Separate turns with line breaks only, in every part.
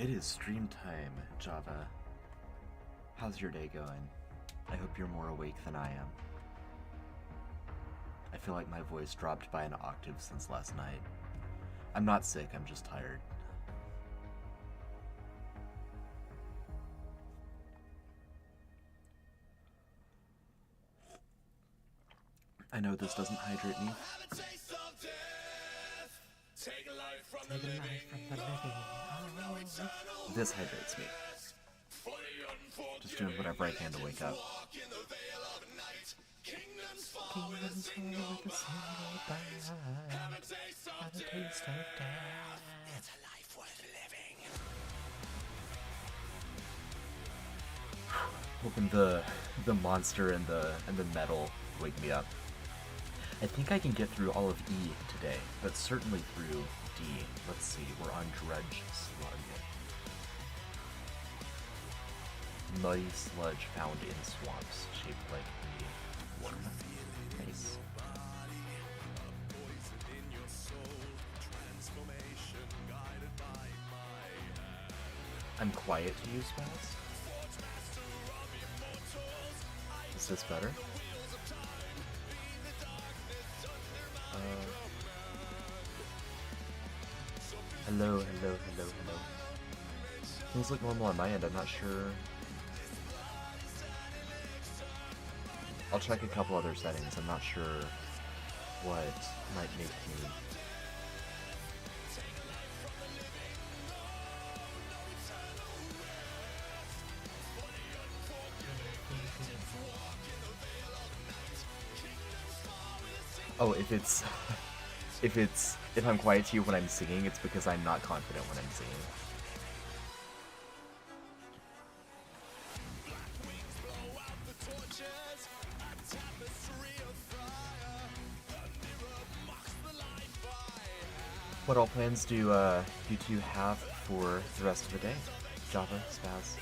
It is stream time, Java. How's your day going? I hope you're more awake than I am. I feel like my voice dropped by an octave since last night. I'm not sick, I'm just tired. I know this doesn't hydrate me. Take a life from the living. This hydrates me. Just doing whatever I can to wake up. Kingdoms fall with a single bite. Have a taste of death. It's a life worth living. Hoping the monster and the metal wake me up. I think I can get through all of E today, but certainly through D. Let's see, we're on Dredge Slug. Muddy sludge found in swamps, shaped like a worm. Nice. I'm quiet to use spells. Is this better? Hello. Things look normal on my end, I'm not sure. I'll check a couple other settings, I'm not sure what might make me... Oh, if I'm quiet to you when I'm singing, it's because I'm not confident when I'm singing. What all plans do you two have for the rest of the day? Java, Spaz?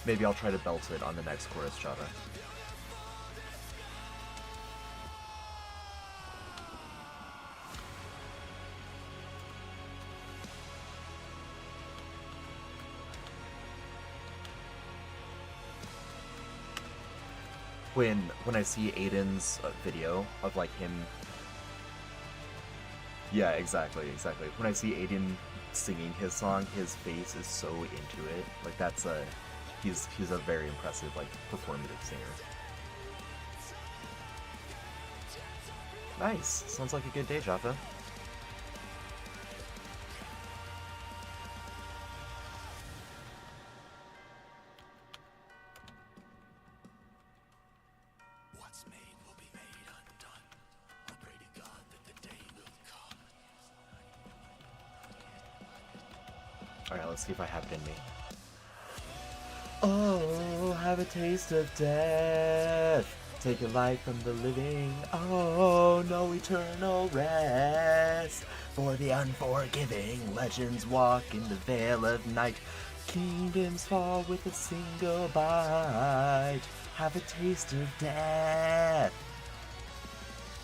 Maybe I'll try to belt it on the next chorus, Java. When I see Aiden's video of like him... Yeah, exactly. When I see Aiden singing his song, his face is so into it. Like that's a... He's a very impressive, like, performative singer. Nice! Sounds like a good day, Jaffa. What's made will be made undone. I pray to God that the day will come. Alright, let's see if I have it in me. Oh, have a taste of death. Take a life from the living. Oh, no eternal rest. For the unforgiving, legends walk in the veil of night. Kingdoms fall with a single bite. Have a taste of death.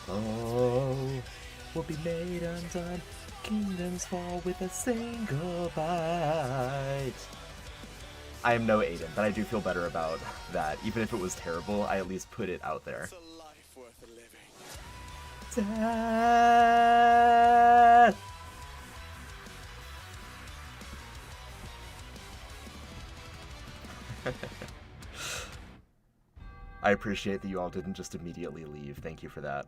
Oh, will be made undone. Kingdoms fall with a single bite. I am no Aiden, but I do feel better about that. Even if it was terrible, I at least put it out there. It's a life worth living. Death! I appreciate that you all didn't just immediately leave. Thank you for that.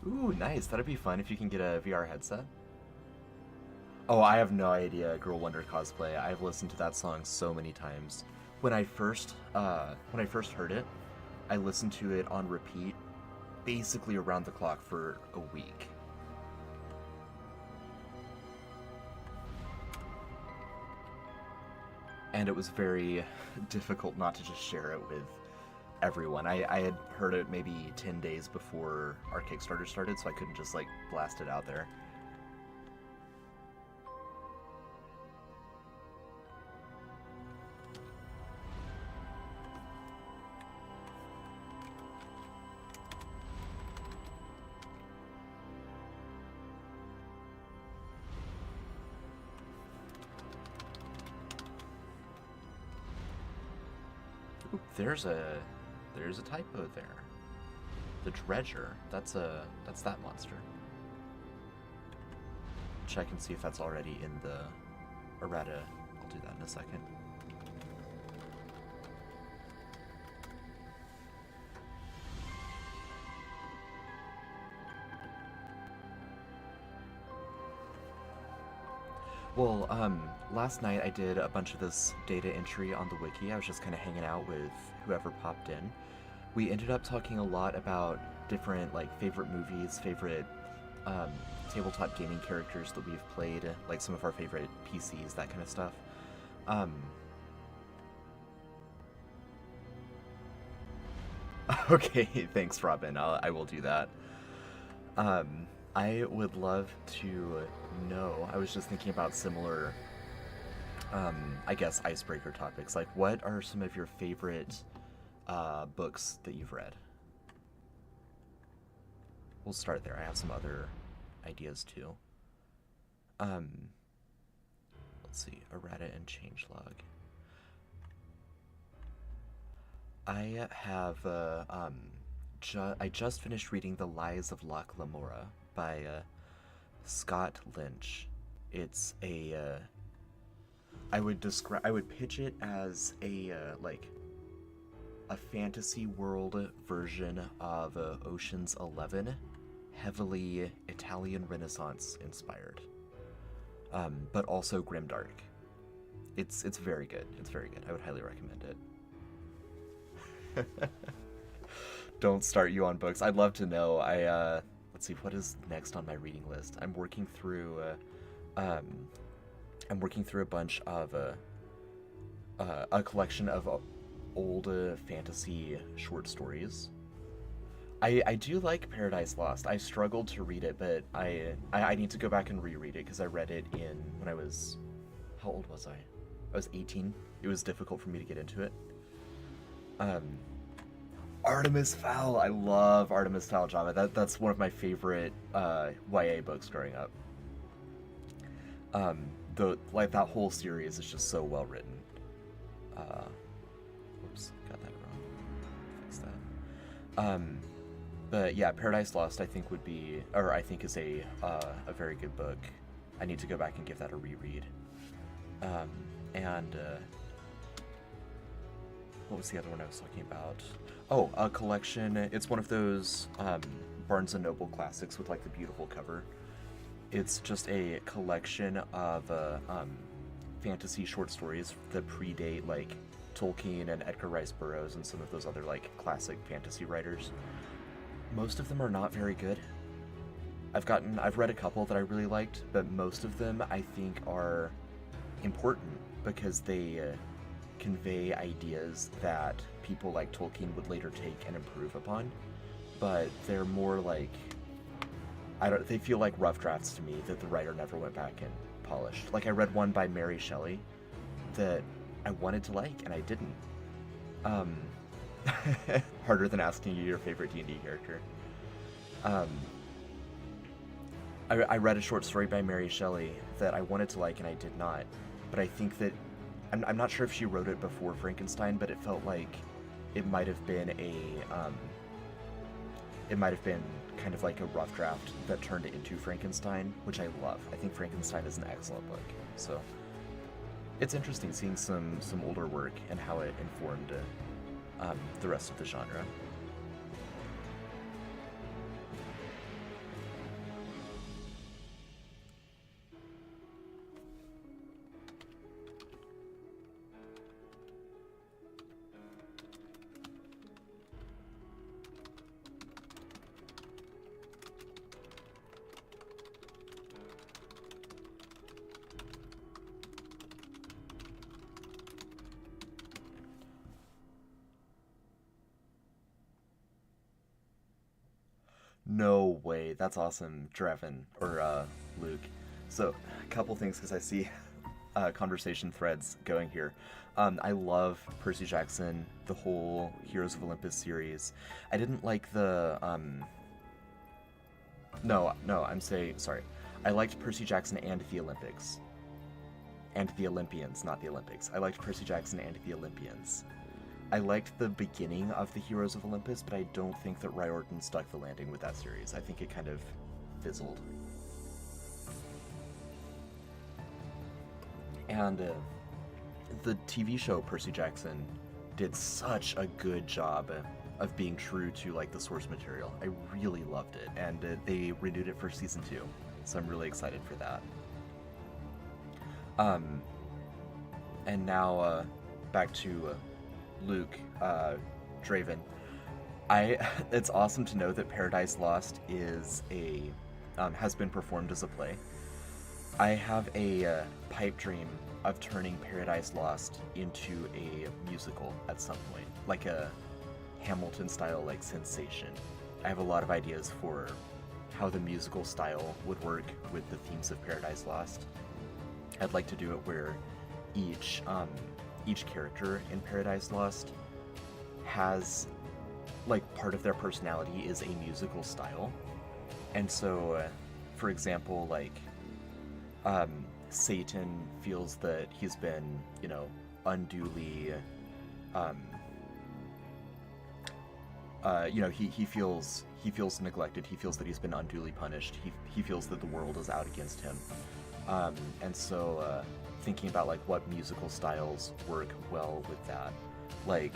Ooh, nice. That'd be fun if you can get a VR headset. Oh, I have no idea. Girl Wonder cosplay. I've listened to that song so many times. When I first heard it, I listened to it on repeat, basically around the clock for a week. And it was very difficult not to just share it with everyone. I had heard it maybe 10 days before our Kickstarter started, so I couldn't just like blast it out there. Ooh, there's a typo there. The dredger, that's that monster. Check and see if that's already in the errata. I'll do that in a second. Well, last night I did a bunch of this data entry on the wiki. I was just kind of hanging out with whoever popped in. We ended up talking a lot about different, like, favorite movies, favorite tabletop gaming characters that we've played, like some of our favorite PCs, that kind of stuff. Um, okay, thanks, Robin. I will do that. I would love to know. I was just thinking about similar, I guess, icebreaker topics. Like, what are some of your favorite books that you've read? We'll start there. I have some other ideas too. Um, let's see. Errata and changelog. I have I just finished reading The Lies of Locke Lamora by Scott Lynch. It's I would pitch it as like a fantasy world version of Ocean's 11, heavily Italian Renaissance inspired, but also grimdark. It's very good. It's very good. I would highly recommend it. Don't start you on books. I'd love to know. Let's see, what is next on my reading list. I'm working through a bunch of a collection of old fantasy short stories. I do like Paradise Lost. I struggled to read it, but I need to go back and reread it because I read it when I was, how old was I? I was 18. It was difficult for me to get into it. Artemis Fowl. I love Artemis Fowl Java. That's one of my favorite YA books growing up. That whole series is just so well written. Whoops, got that wrong. Fix that. But yeah, Paradise Lost I think is a very good book. I need to go back and give that a reread. And what was the other one I was talking about? Oh, a collection. It's one of those Barnes & Noble classics with like the beautiful cover. It's just a collection of fantasy short stories that predate like Tolkien and Edgar Rice Burroughs and some of those other like classic fantasy writers. Most of them are not very good. I've read a couple that I really liked, but most of them I think are important because they convey ideas that people like Tolkien would later take and improve upon, but they're more like, they feel like rough drafts to me that the writer never went back and polished. Like I read one by Mary Shelley that I wanted to like and I didn't. Harder than asking you your favorite D&D character. I read a short story by Mary Shelley that I wanted to like and I did not, but I think that I'm not sure if she wrote it before Frankenstein, but it felt like it might have been kind of like a rough draft that turned it into Frankenstein, which I love. I think Frankenstein is an excellent book. So it's interesting seeing some older work and how it informed the rest of the genre. No way. That's awesome, Draven, or Luke. So, a couple things, because I see conversation threads going here. I love Percy Jackson, the whole Heroes of Olympus series. I didn't like the... No, I'm saying... Sorry. I liked Percy Jackson and the Olympics. And the Olympians, not the Olympics. I liked Percy Jackson and the Olympians. I liked the beginning of the Heroes of Olympus, but I don't think that Riordan stuck the landing with that series. I think it kind of fizzled. And the TV show Percy Jackson did such a good job of being true to like the source material. I really loved it, and they renewed it for season 2, so I'm really excited for that. And now back to Luke, Draven. It's awesome to know that Paradise Lost is has been performed as a play. I have a pipe dream of turning Paradise Lost into a musical at some point, like a Hamilton-style like sensation. I have a lot of ideas for how the musical style would work with the themes of Paradise Lost. I'd like to do it where each character in Paradise Lost has, like, part of their personality is a musical style. And so, for example, like, Satan feels that he's been, you know, unduly, you know, he feels neglected. He feels that he's been unduly punished. He feels that the world is out against him. And so, thinking about like what musical styles work well with that, like,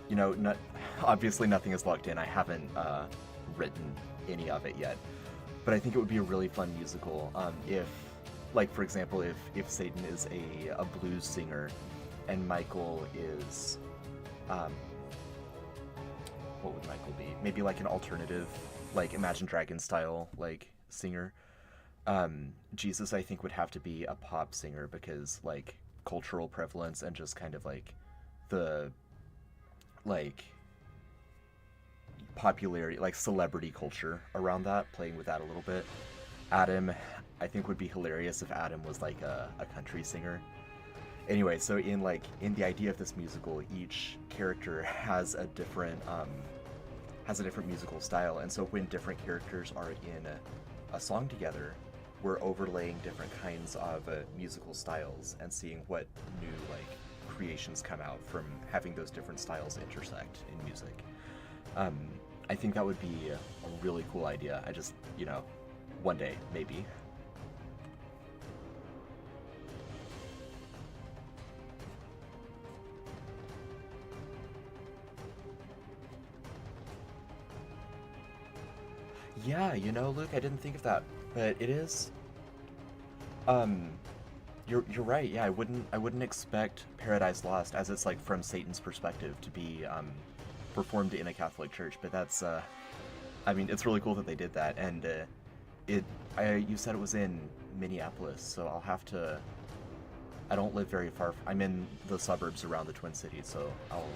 you know, obviously nothing is locked in. I haven't written any of it yet, but I think it would be a really fun musical if, like, for example, if Satan is a blues singer and Michael is, what would Michael be? Maybe like an alternative, like Imagine Dragons style, like, singer. Jesus, I think, would have to be a pop singer because, like, cultural prevalence and just kind of like the, like, popularity, like celebrity culture around that, playing with that a little bit. Adam, I think, would be hilarious if Adam was like a country singer. Anyway, so in the idea of this musical, each character has a different musical style, and so when different characters are in a song together, we're overlaying different kinds of musical styles and seeing what new, like, creations come out from having those different styles intersect in music. I think that would be a really cool idea. I just, you know, one day, maybe. Yeah, you know, Luke, I didn't think of that, but it is. You're right. Yeah, I wouldn't expect Paradise Lost, as it's like from Satan's perspective, to be performed in a Catholic church. But that's, I mean, it's really cool that they did that, and you said it was in Minneapolis, so I'll have to. I don't live very far. I'm in the suburbs around the Twin Cities, so I'll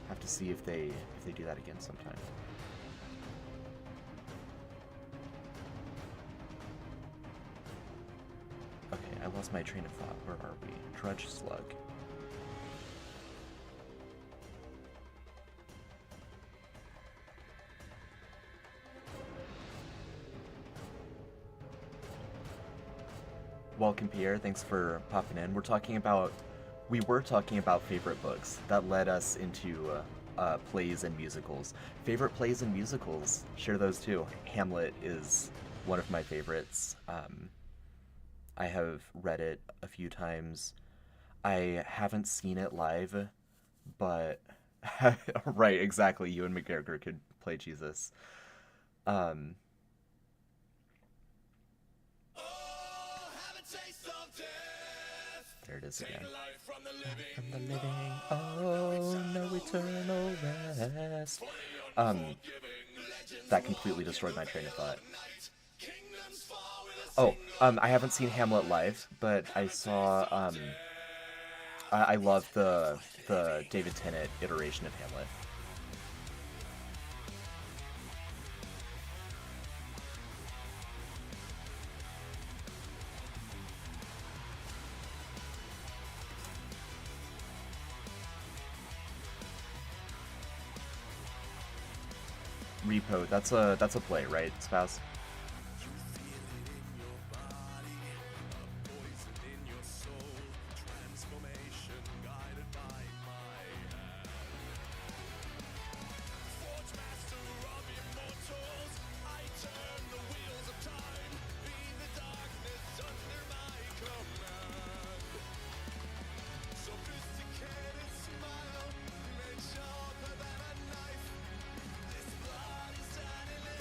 have to see if they do that again sometime. Okay, I lost my train of thought. Where are we? Drudge Slug. Welcome, Pierre. Thanks for popping in. We were talking about favorite books. That led us into plays and musicals. Favorite plays and musicals? Share those too. Hamlet is one of my favorites. I have read it a few times. I haven't seen it live, but right, exactly. Ewan McGregor could play Jesus. Um, there it is again. From the living, oh, no eternal rest. That completely destroyed my train of thought. Oh, I haven't seen Hamlet live, but I saw, I love the David Tennant iteration of Hamlet. Repo, that's a play, right, Spaz?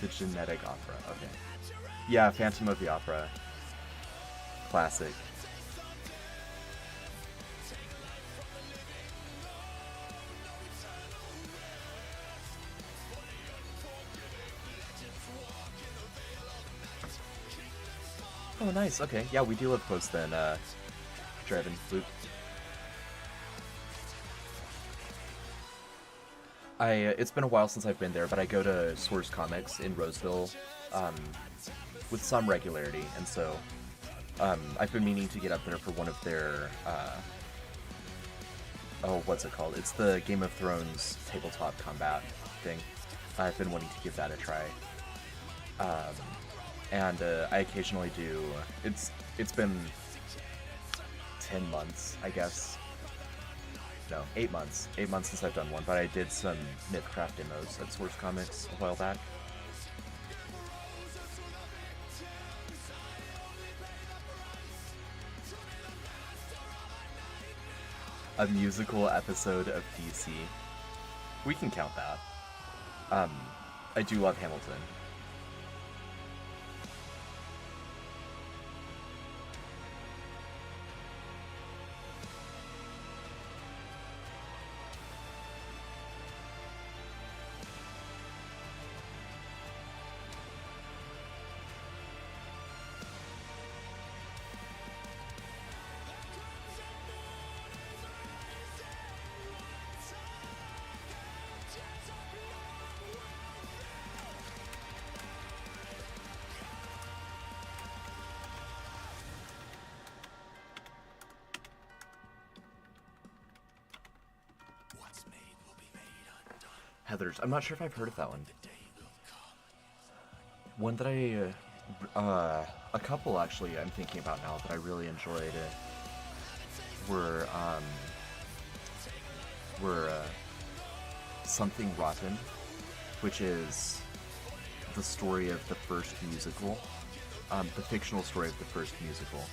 The Genetic Opera, okay. Yeah, Phantom of the Opera. Classic. Oh, nice, okay. Yeah, we do live close then, Draven, Luke. It's been a while since I've been there, but I go to Source Comics in Roseville, with some regularity, and so, I've been meaning to get up there for one of their, oh, what's it called? It's the Game of Thrones tabletop combat thing. I've been wanting to give that a try. And I occasionally do. It's been 10 months, I guess. No, 8 months. 8 months since I've done one, but I did some MythCraft demos at Source Comics a while back. A musical episode of DC. We can count that. I do love Hamilton. Heathers. I'm not sure if I've heard of that one. One that a couple actually I'm thinking about now that I really enjoyed were Something Rotten, which is the story of the first musical, the fictional story of the first musical,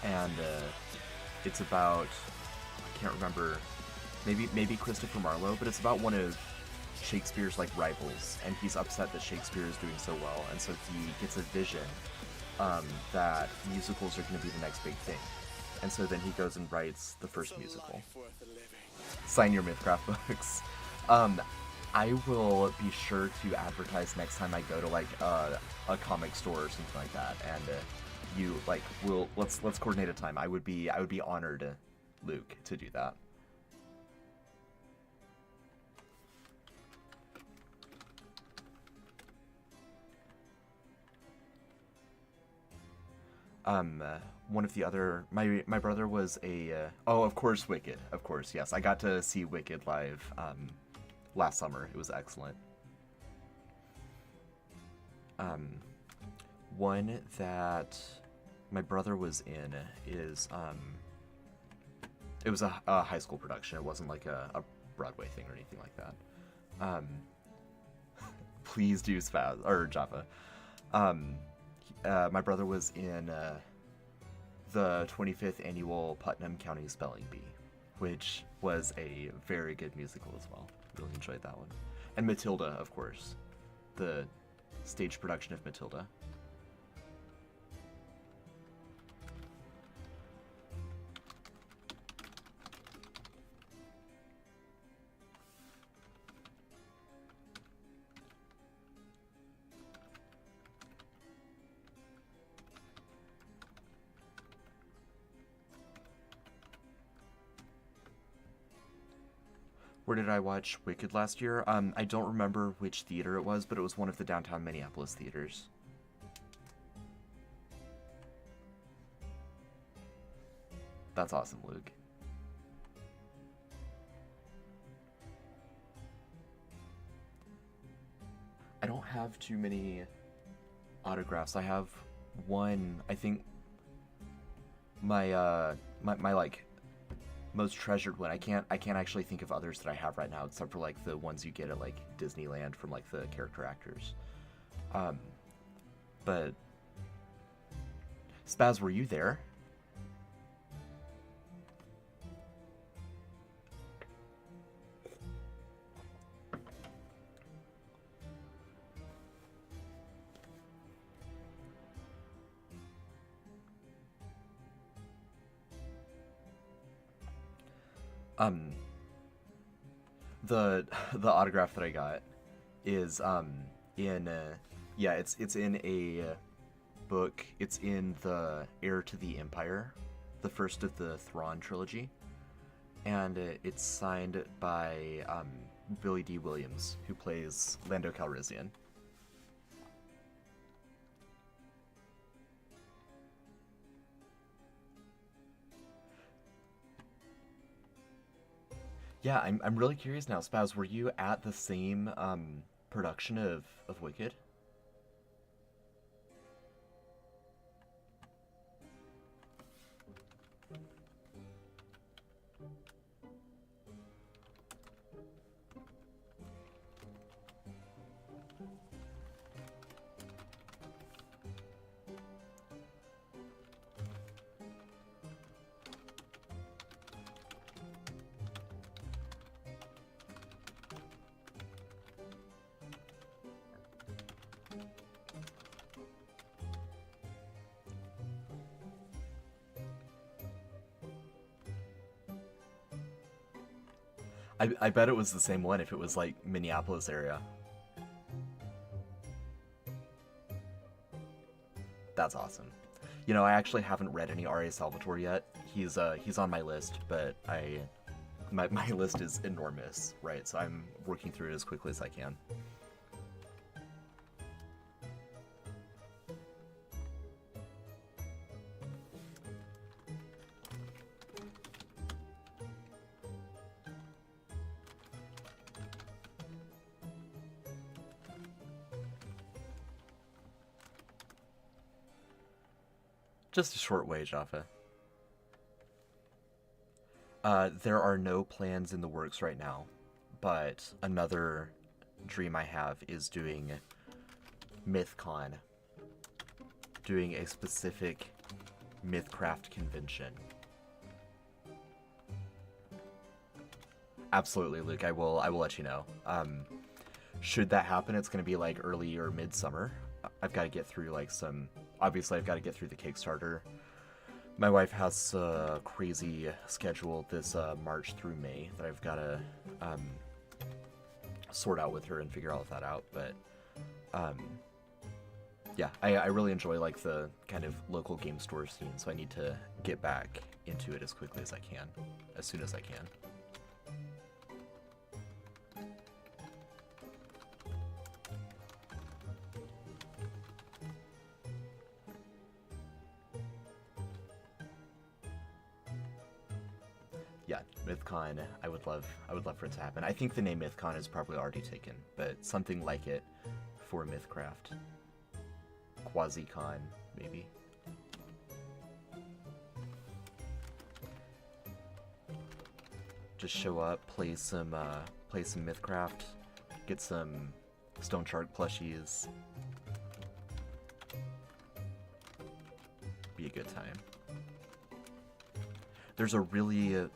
and it's about, I can't remember, maybe Christopher Marlowe, but it's about one of Shakespeare's like rivals, and he's upset that Shakespeare is doing so well, and so he gets a vision that musicals are going to be the next big thing, and so then he goes and writes the first musical. Sign your MythCraft books. I will be sure to advertise next time I go to like a comic store or something like that, and you like let's coordinate a time. I would be honored, Luke, to do that. One of the other, my brother was a, oh, of course, Wicked, of course, yes. I got to see Wicked live, last summer. It was excellent. One that my brother was in is, it was a high school production. It wasn't like a Broadway thing or anything like that. Please do Spaz, or Java. My brother was in the 25th annual Putnam County Spelling Bee, which was a very good musical as well. Really enjoyed that one. And Matilda, of course. The stage production of Matilda. Where did I watch Wicked last year? I don't remember which theater it was, but it was one of the downtown Minneapolis theaters. That's awesome, Luke. have too many autographs. I have one. I think my my like most treasured one. I can't actually think of others that I have right now, except for like the ones you get at like Disneyland from like the character actors. But Spaz, were you there? The the autograph that I got is in yeah, it's in a book. It's in the Heir to the Empire, the first of the Thrawn trilogy, and it's signed by Billy D. Williams, who plays Lando Calrissian. Yeah, I'm really curious now, Spaz. Were you at the same production of Wicked? I bet it was the same one if it was like Minneapolis area. That's awesome. You know, I actually haven't read any R.A. Salvatore yet. He's on my list, but my list is enormous, right? So I'm working through it as quickly as I can. Just a short way, Jaffa. There are no plans in the works right now, but another dream I have is doing MythCon, doing a specific MythCraft convention. Absolutely, Luke. I will let you know. Should that happen, it's going to be like early or midsummer. I've got to get through like some. Obviously, I've got to get through the Kickstarter. My wife has a crazy schedule this March through May that I've got to sort out with her and figure all of that out. But yeah, I really enjoy like the kind of local game store scene, so I need to get back into it as quickly as I can, as soon as I can. Yeah, MythCon, I would love for it to happen. I think the name MythCon is probably already taken, but something like it for MythCraft. QuasiCon, maybe. Just show up, play some MythCraft, get some Stone Shark plushies. Be a good time. There's a really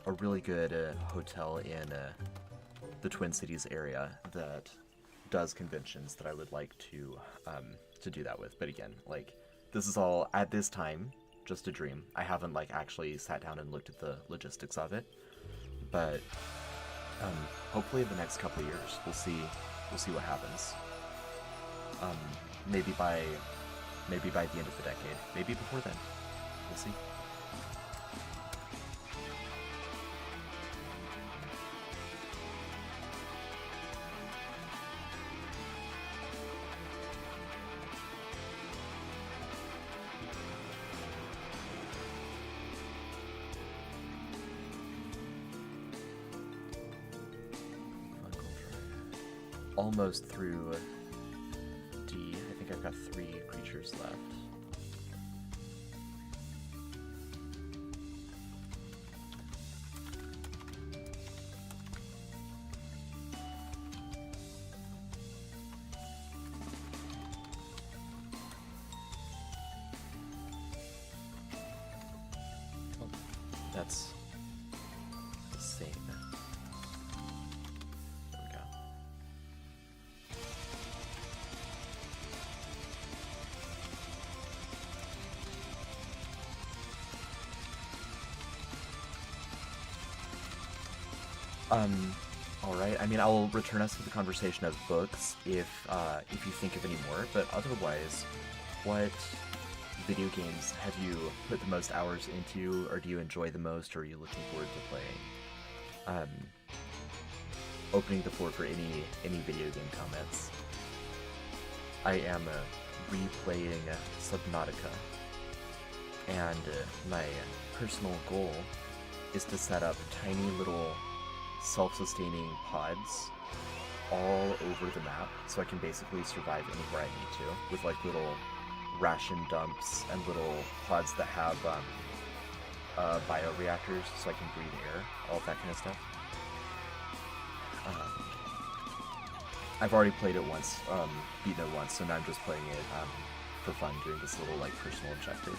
good hotel in the Twin Cities area that does conventions that I would like to do that with. But again, like, this is all at this time just a dream. I haven't like actually sat down and looked at the logistics of it. But hopefully in the next couple of years we'll see what happens. Maybe by the end of the decade. Maybe before then. We'll see. Almost through I've got 3 creatures left. Oh, that's the same. There we go. All right. I mean, I'll return us to the conversation of books if you think of any more. But otherwise, what video games have you put the most hours into, or do you enjoy the most, or are you looking forward to playing? Opening the floor for any video game comments. I am replaying Subnautica, and my personal goal is to set up tiny little self-sustaining pods all over the map, so I can basically survive anywhere I need to, with like little ration dumps and little pods that have bioreactors, so I can breathe air, all of that kind of stuff. I've already played it once, beaten it once, so now I'm just playing it for fun, doing this little like personal objective.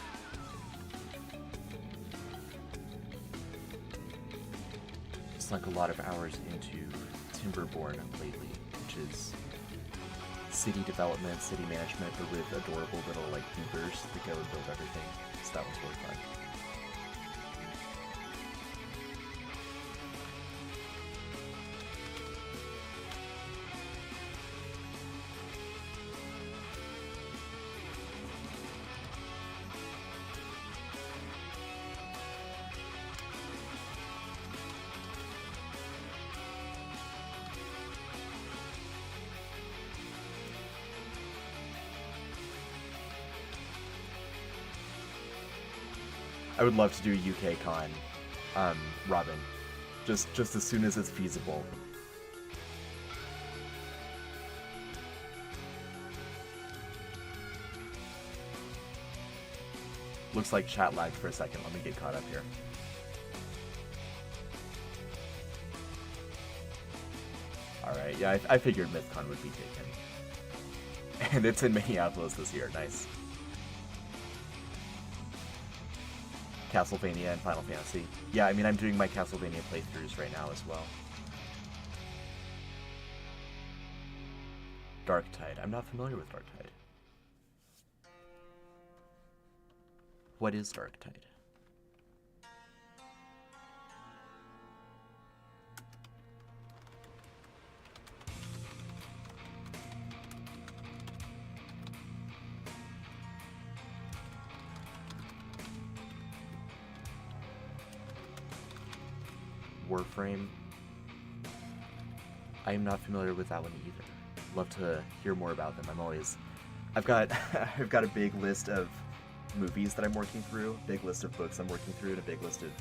Sunk a lot of hours into Timberborn lately, which is city development, city management, but with adorable little like beavers that go and build everything. So that one's really fun. I would love to do a UK con, Robin, just as soon as it's feasible. Looks like chat lagged for a second. Let me get caught up here. Alright, yeah, I figured MythCon would be taken. And it's in Minneapolis this year, nice. Castlevania and Final Fantasy. Yeah, I mean, I'm doing my Castlevania playthroughs right now as well. Darktide. I'm not familiar with Darktide. What is Darktide? Warframe. I am not familiar with that one either. Love to hear more about them. I've got I've got a big list of movies that I'm working through, big list of books I'm working through, and a big list of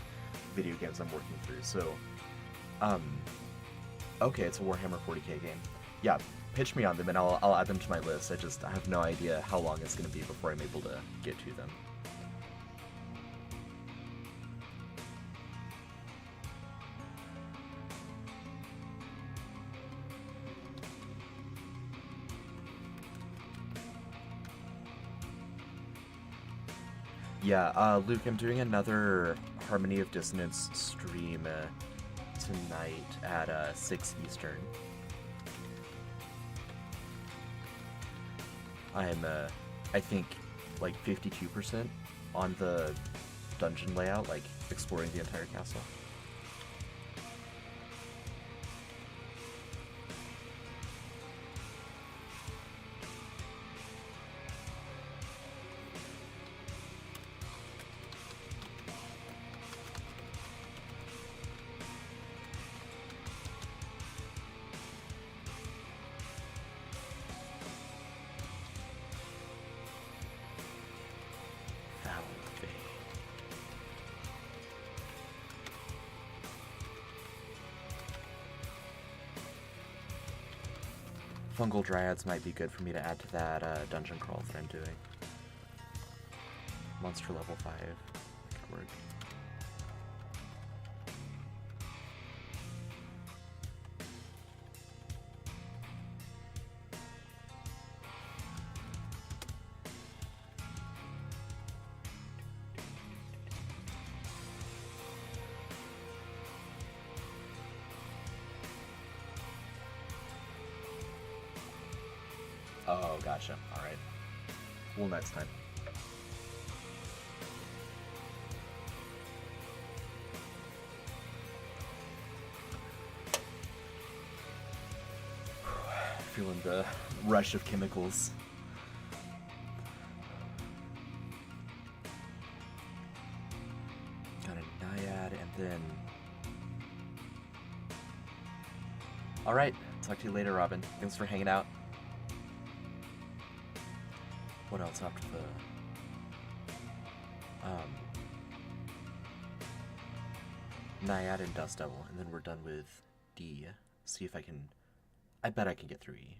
video games I'm working through. So, okay, it's a Warhammer 40k game. Yeah, pitch me on them and I'll add them to my list. I have no idea how long it's going to be before I'm able to get to them. Yeah, Luke, I'm doing another Harmony of Dissonance stream tonight at 6 Eastern. I'm, I think, like 52% on the dungeon layout, like exploring the entire castle. Fungal dryads might be good for me to add to that dungeon crawl that I'm doing. Monster level 5. That could work. Oh, gotcha. Alright. Well, next time. Feeling the rush of chemicals. Got a naiad and then... Alright, talk to you later, Robin. Thanks for hanging out. What else after the... Naiad and Dust Devil, and then we're done with D. See if I can... I bet I can get through E.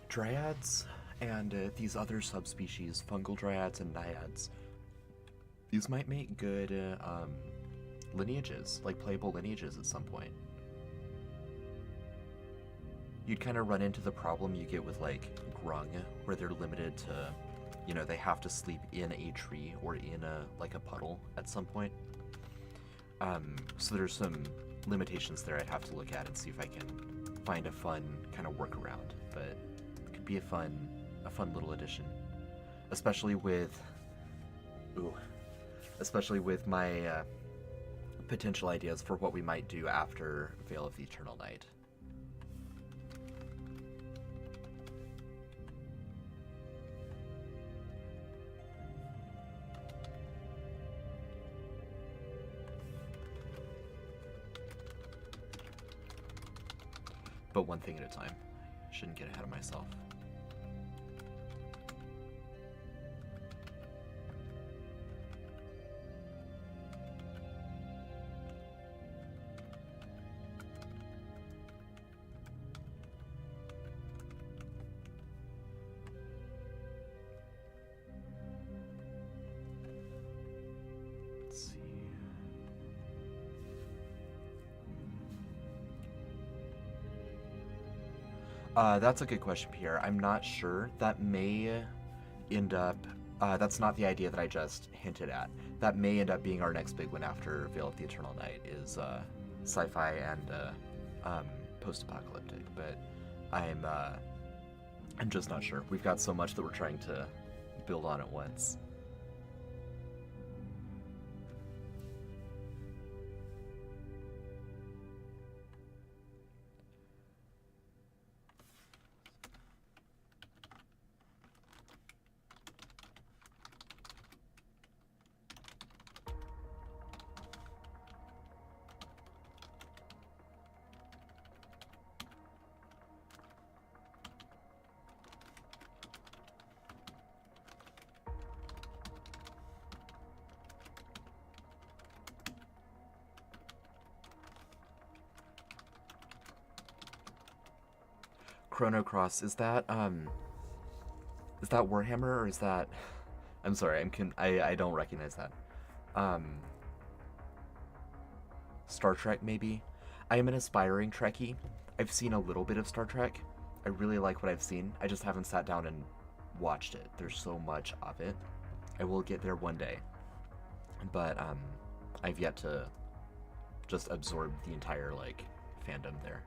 Dryads and these other subspecies, fungal dryads and naiads, these might make good lineages, like playable lineages at some point. You'd kind of run into the problem you get with like grung, where they're limited to, you know, they have to sleep in a tree or in a puddle at some point. So there's some limitations there I'd have to look at and see if I can find a fun kind of workaround, but be a fun little addition, especially with my potential ideas for what we might do after Veil of the Eternal Night. But one thing at a time. Shouldn't get ahead of myself. That's a good question, Pierre. I'm not sure. That may end up... that's not the idea that I just hinted at. That may end up being our next big one after Veil of the Eternal Night, is sci-fi and post-apocalyptic. But I'm just not sure. We've got so much that we're trying to build on at once. Chrono Cross, is that Warhammer, or is that... I'm sorry, I don't recognize that. Star Trek, maybe? I am an aspiring Trekkie. I've seen a little bit of Star Trek. I really like what I've seen. I just haven't sat down and watched it. There's so much of it. I will get there one day. But I've yet to just absorb the entire, like, fandom there.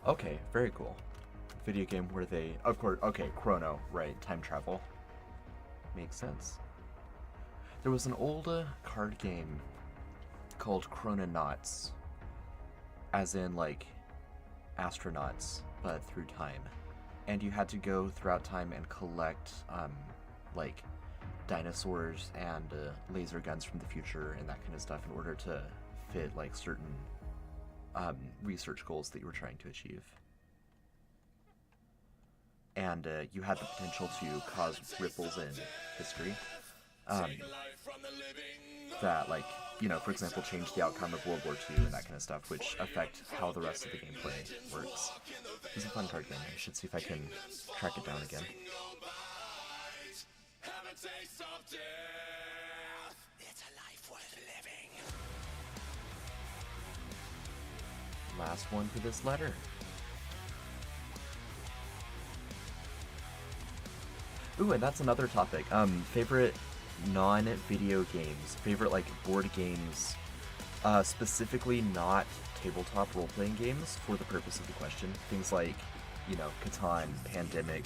Okay, very cool. Video game where they, of course, okay, Chrono, right, time travel. Makes sense. There was an old card game called Chrononauts, as in, like, astronauts, but through time. And you had to go throughout time and collect, like, dinosaurs and laser guns from the future and that kind of stuff in order to fit, like, certain research goals that you were trying to achieve. And you had the potential to cause ripples in history that, like, you know, for example, change the outcome of World War II and that kind of stuff, which affect how the rest of the gameplay works. It's a fun card game. I should see if I can track it down again. Last one for this letter. Ooh, and that's another topic. Favorite non-video games, favorite like board games, specifically not tabletop role-playing games for the purpose of the question. Things like, you know, Catan, Pandemic,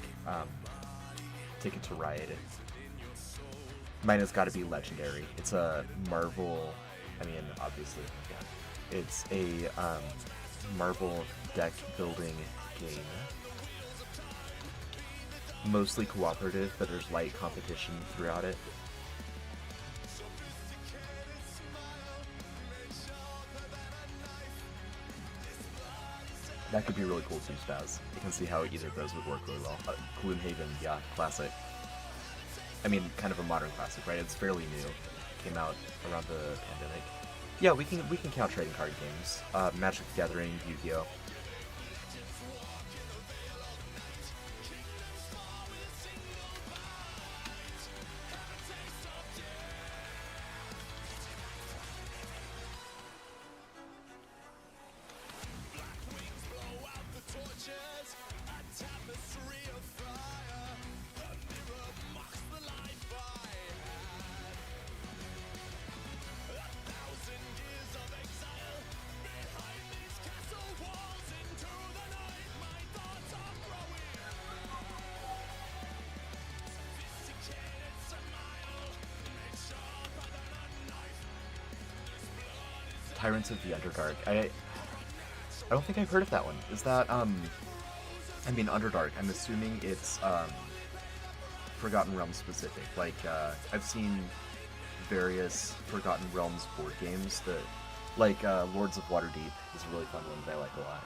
Ticket to Ride. Mine has got to be Legendary. It's a Marvel, I mean, obviously, yeah. It's a Marvel deck building game. Mostly cooperative, but there's light competition throughout it. That could be really cool too, Spaz. You can see how either of those would work really well. Gloomhaven, yeah, classic. I mean, kind of a modern classic, right? It's fairly new. Came out around the pandemic. Yeah, we can count trading card games. Magic the Gathering, Yu-Gi-Oh! Tyrants of the Underdark. I don't think I've heard of that one. Is that, I mean, Underdark, I'm assuming it's, Forgotten Realms specific. Like, I've seen various Forgotten Realms board games that, like, Lords of Waterdeep is a really fun one that I like a lot.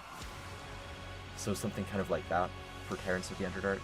So something kind of like that for Tyrants of the Underdark.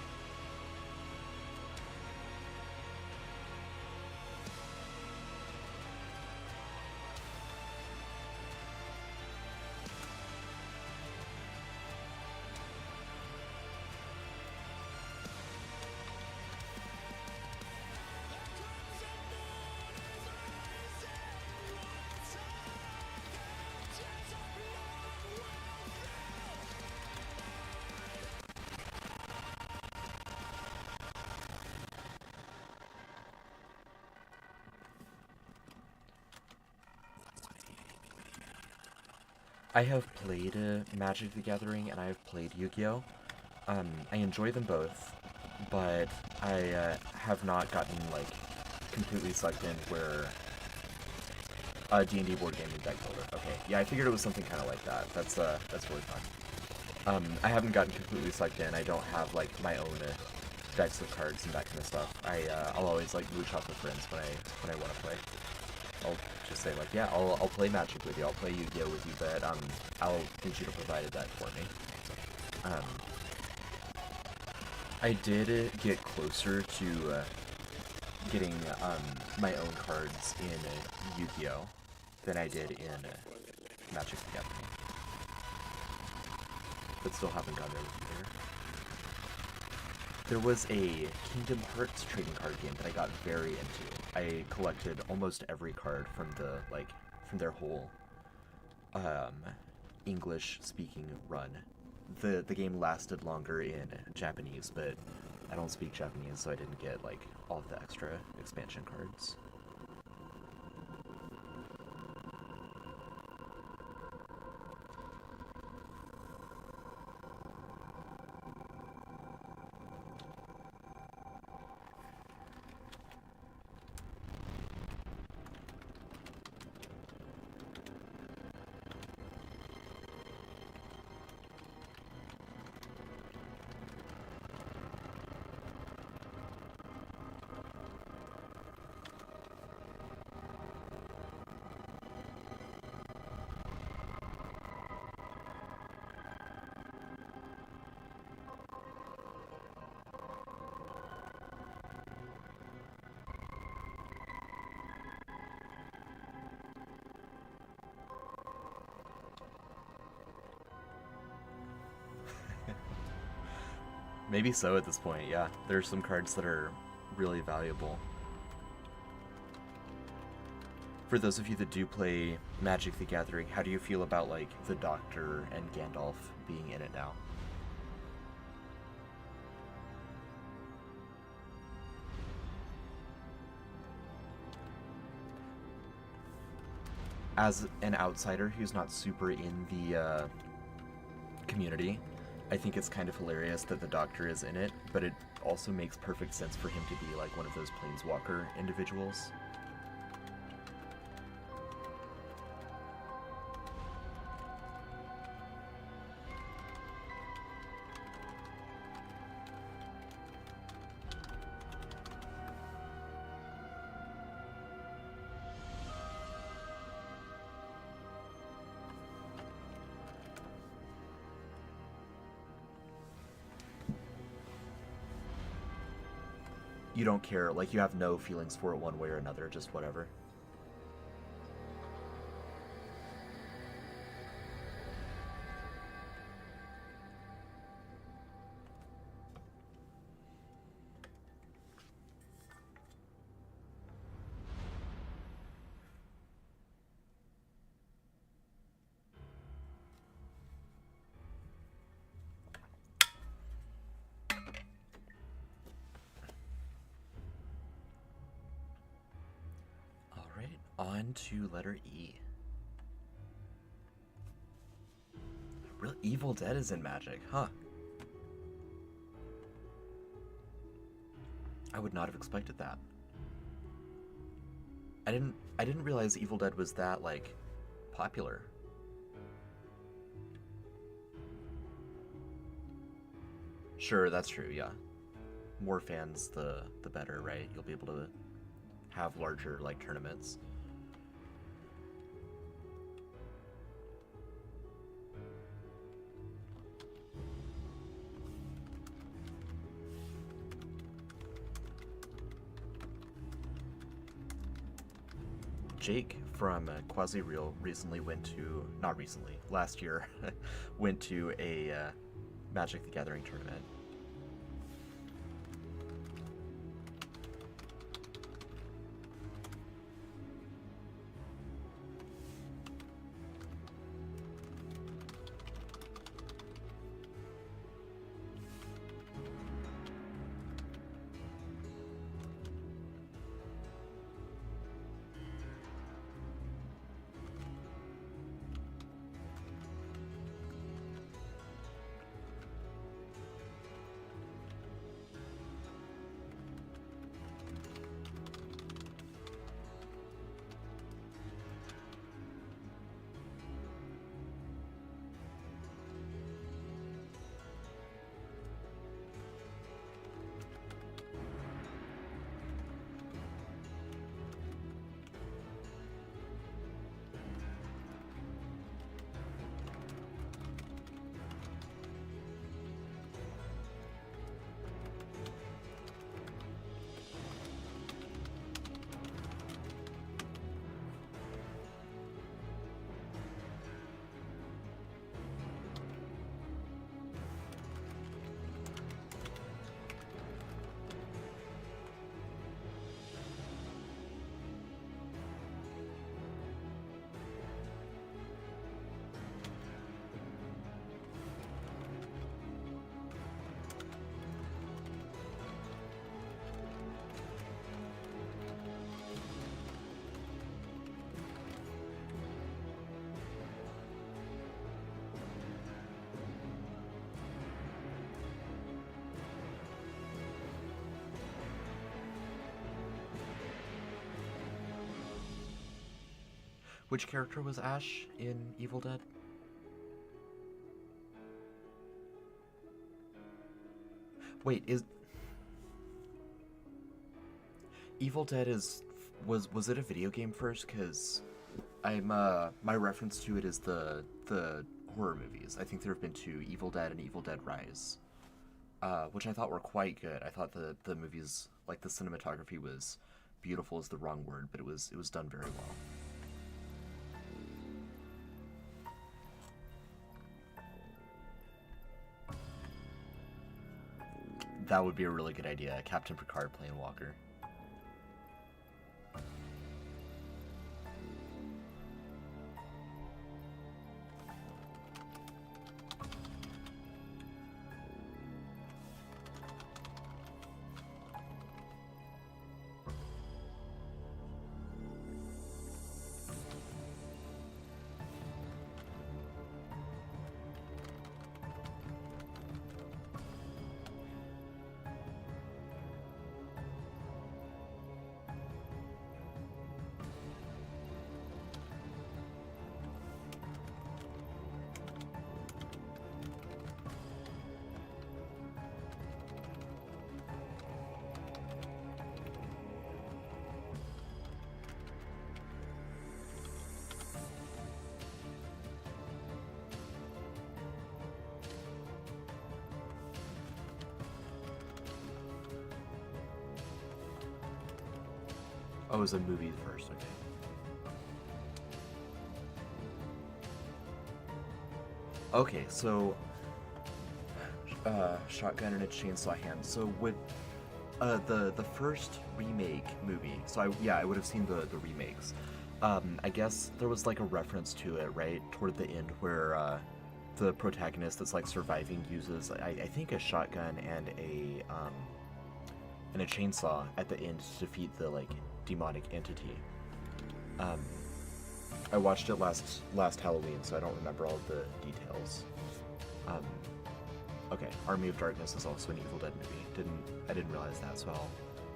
I have played Magic the Gathering and I have played Yu-Gi-Oh! I enjoy them both, but I have not gotten, like, completely sucked in where D&D board game and deck builder. Okay, yeah, I figured it was something kind of like that. That's really fun. I haven't gotten completely sucked in. I don't have, like, my own decks of cards and that kind of stuff. I'll always, like, mooch off with friends when I want to play. I'll just say, like, yeah, I'll play Magic with you, I'll play Yu-Gi-Oh! With you, but I'll need you to provide a deck for me. I did get closer to getting my own cards in Yu-Gi-Oh! Than I did in Magic the Gathering. But still haven't gotten there with either. There was a Kingdom Hearts trading card game that I got very into. I collected almost every card from from their whole English-speaking run. The game lasted longer in Japanese, but I don't speak Japanese, so I didn't get, like, all of the extra expansion cards. Maybe so at this point, yeah. There's some cards that are really valuable. For those of you that do play Magic the Gathering, how do you feel about, like, the Doctor and Gandalf being in it now? As an outsider who's not super in the community, I think it's kind of hilarious that the Doctor is in it, but it also makes perfect sense for him to be like one of those planeswalker individuals. You don't care, like you have no feelings for it one way or another, just whatever. Alright, on to letter E. Real Evil Dead is in Magic, huh? I would not have expected that. I didn't realize Evil Dead was that, like, popular. Sure, that's true, yeah. More fans, the better, right? You'll be able to have larger, like, tournaments. Jake from Quasi Real recently went to, not recently, last year, went to a Magic the Gathering tournament. Which character was Ash in Evil Dead? Wait, is Evil Dead was it a video game first? Because I'm my reference to it is the horror movies. I think there have been two, Evil Dead and Evil Dead Rise, which I thought were quite good. I thought the movies, like the cinematography was beautiful is the wrong word, but it was done very well. That would be a really good idea. Captain Picard playing Walker. Oh, it was a movie first, okay. Okay, so shotgun and a chainsaw hand. So with the first remake movie, so I would have seen the remakes. I guess there was like a reference to it, right, toward the end where the protagonist that's like surviving uses I think a shotgun and a chainsaw at the end to defeat the like demonic entity. I watched it last Halloween, so I don't remember all the details. Okay, Army of Darkness is also an Evil Dead movie. I didn't realize that, so I'll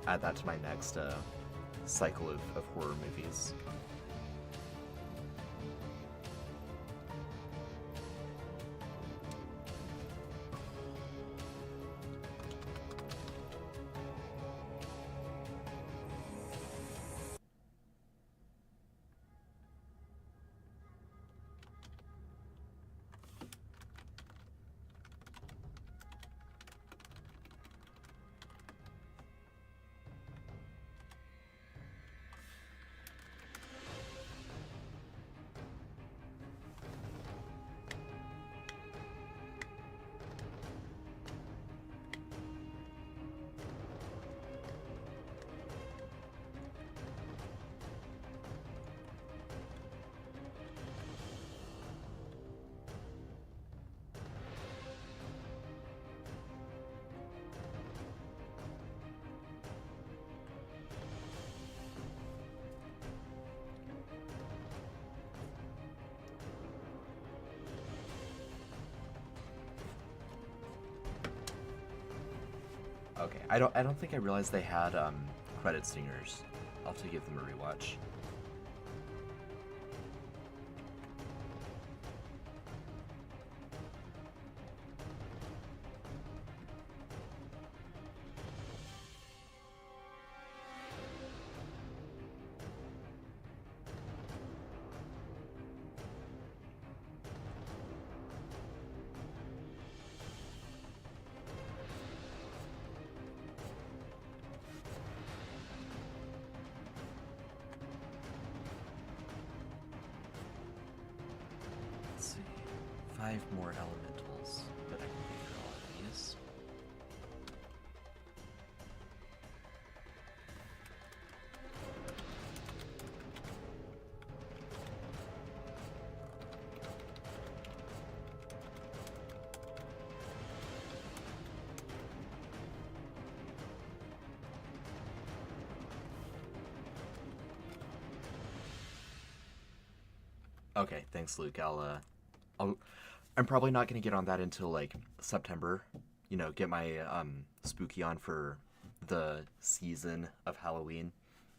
add that to my next cycle of horror movies. Okay, I don't think I realized they had credit stingers. I'll have to give them a rewatch. Let's see. 5 more elementals, but I can figure all of these. Okay, thanks, Luke. I'm probably not gonna get on that until like September. You know, get my spooky on for the season of Halloween.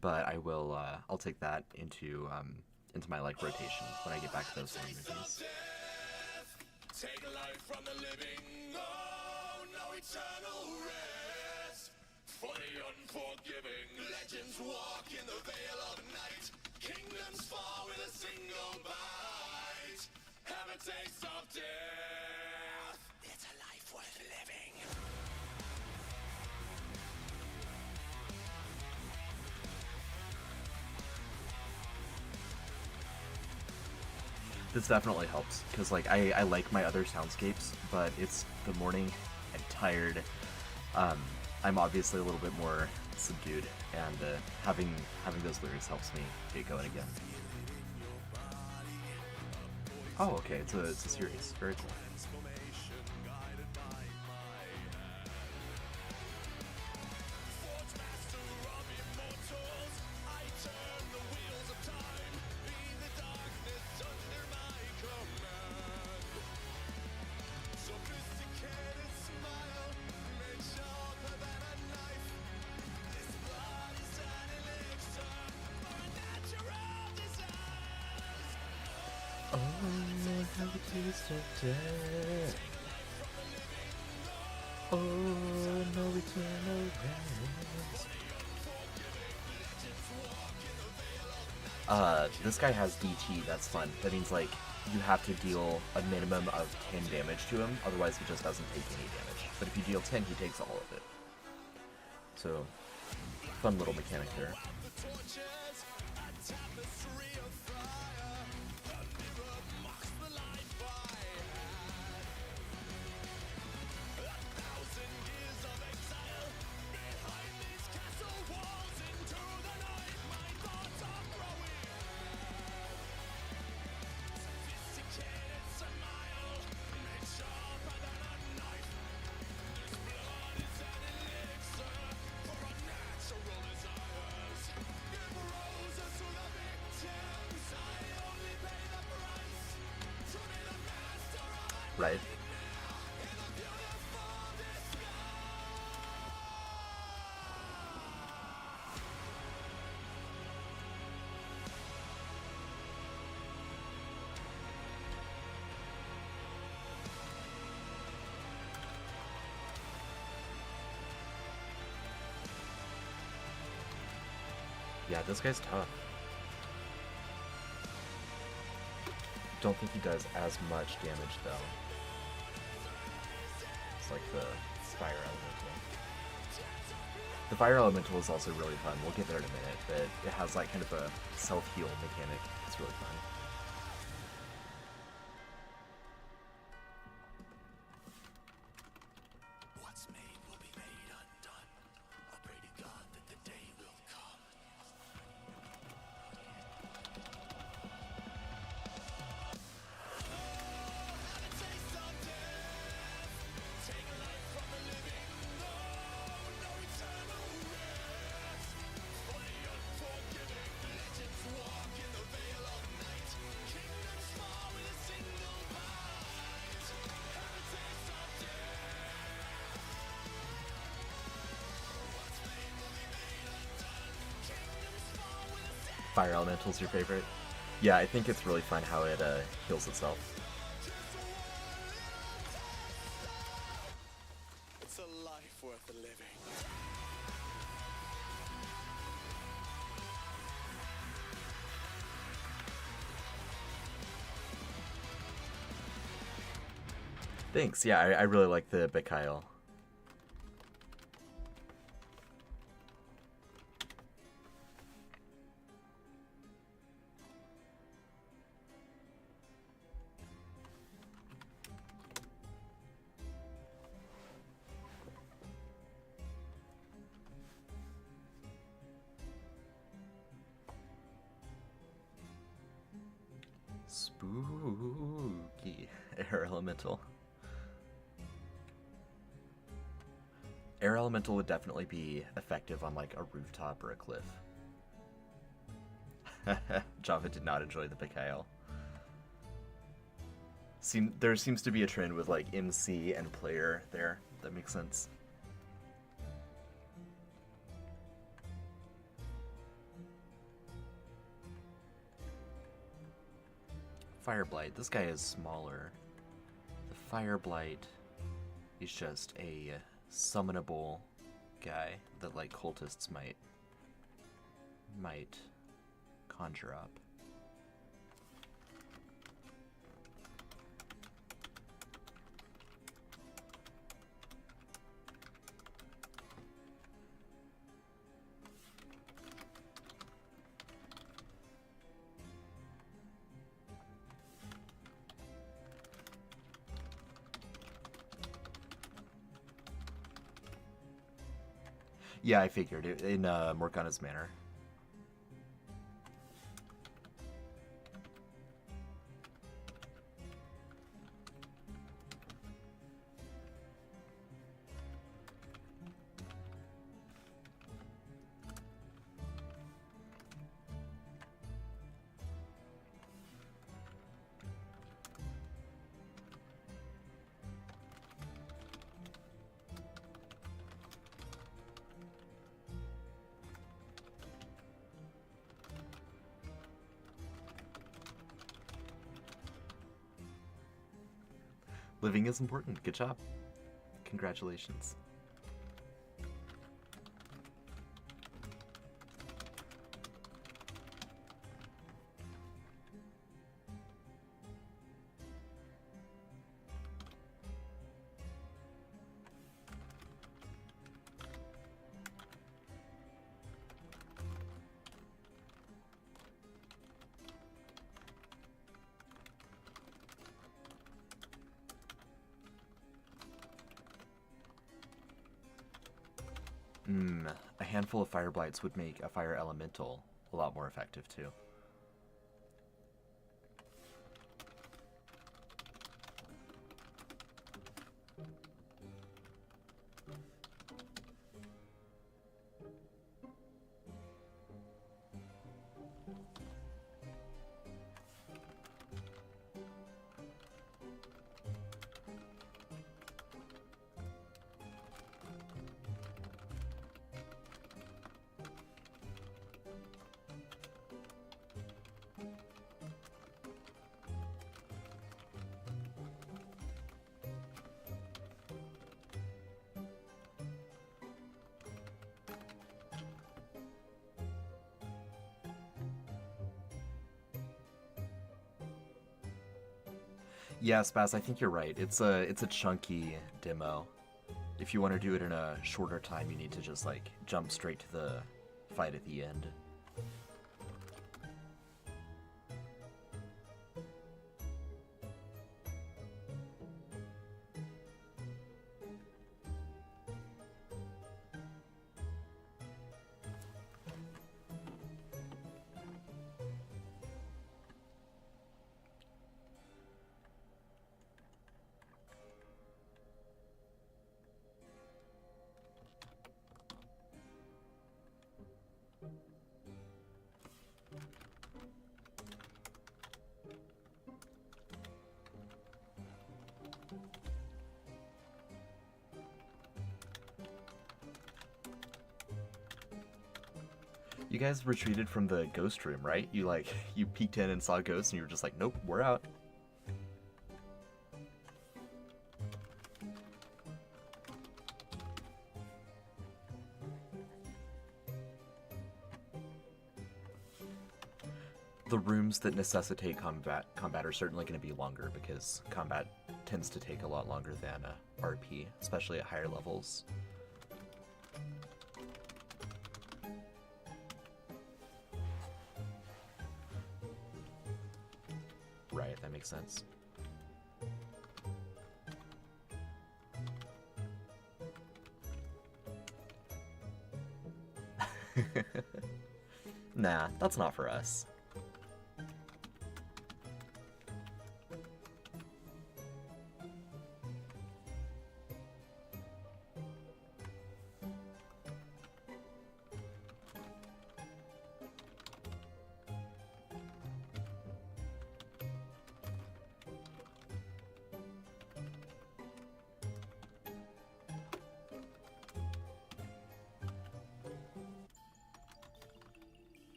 But I will. I'll take that into my like rotation when I get back to those horror movies.
Take life from the living, oh, no eternal rest. For the unforgiving, legends walk in the veil of night. Kingdoms fall with a single bite. Have a taste of death. It's a life worth living.
This definitely helps because like I like my other soundscapes, but it's the morning. I'm tired. I'm obviously a little bit more subdued, and having those lyrics helps me get going again. Oh, okay, it's a series. Very cool. Oh, how the taste of death. Oh, no eternal rest. This guy has DT, that's fun. That means, like, you have to deal a minimum of 10 damage to him, otherwise he just doesn't take any damage. But if you deal 10, he takes all of it. So, fun little mechanic there. Right. Yeah, this guy's tough. Don't think he does as much damage though. It's like the fire elemental. The fire elemental is also really fun. We'll get there in a minute, but it has like kind of a self-heal mechanic. It's really fun.
What's made will be made undone. I pray to God that the day will come. Have a taste of death. Take a life from the living. No eternal rest. For the unforgiving, legends walk in the veil of night. Kingdoms fall with a single bite. Have a taste of death.
Fire elemental's your favorite? Yeah, I think it's really fun how it heals itself.
It's a life worth the living.
Thanks. Yeah, I really like the Bekail. Spooky. Air elemental. Air elemental would definitely be effective on like a rooftop or a cliff. Java did not enjoy the Bekail. There seems to be a trend with like MC and player there. That makes sense. Fireblight. This guy is smaller. The Fireblight is just a summonable guy that like cultists might conjure up. Yeah, I figured it in Morgana's manner. Living is important. Good job. Congratulations. A handful of fire blights would make a fire elemental a lot more effective too. Yeah, Spaz, I think you're right. It's a chunky demo. If you want to do it in a shorter time, you need to just like jump straight to the fight at the end. You guys retreated from the ghost room, right? You peeked in and saw ghosts and you were just like, nope, we're out. The rooms that necessitate combat are certainly going to be longer because combat tends to take a lot longer than RP, especially at higher levels. Right, that makes sense. Nah, that's not for us.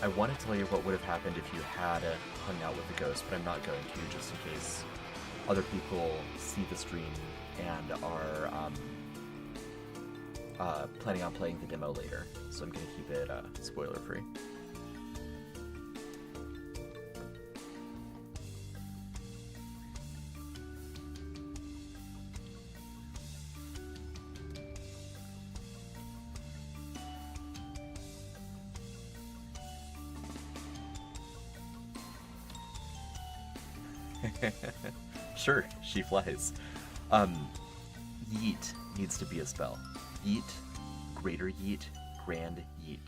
I want to tell you what would have happened if you had hung out with the ghost, but I'm not going to, just in case other people see the stream and planning on playing the demo later, so I'm going to keep it spoiler-free. Sure, she flies. Yeet needs to be a spell. Yeet, greater yeet, grand yeet.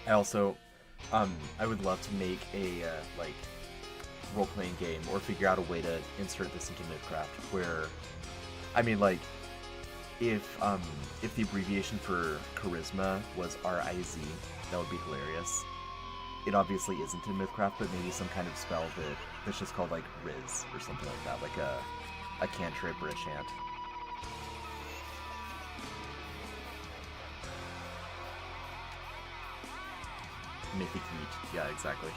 I also, I would love to make a, like, role-playing game, or figure out a way to insert this into MythCraft, where, I mean, like, if the abbreviation for charisma was RIZ, that would be hilarious. It obviously isn't in MythCraft, but maybe some kind of spell that's just called, like, Riz, or something like that, like a cantrip or a chant. Mythic Yeet. Yeah, exactly.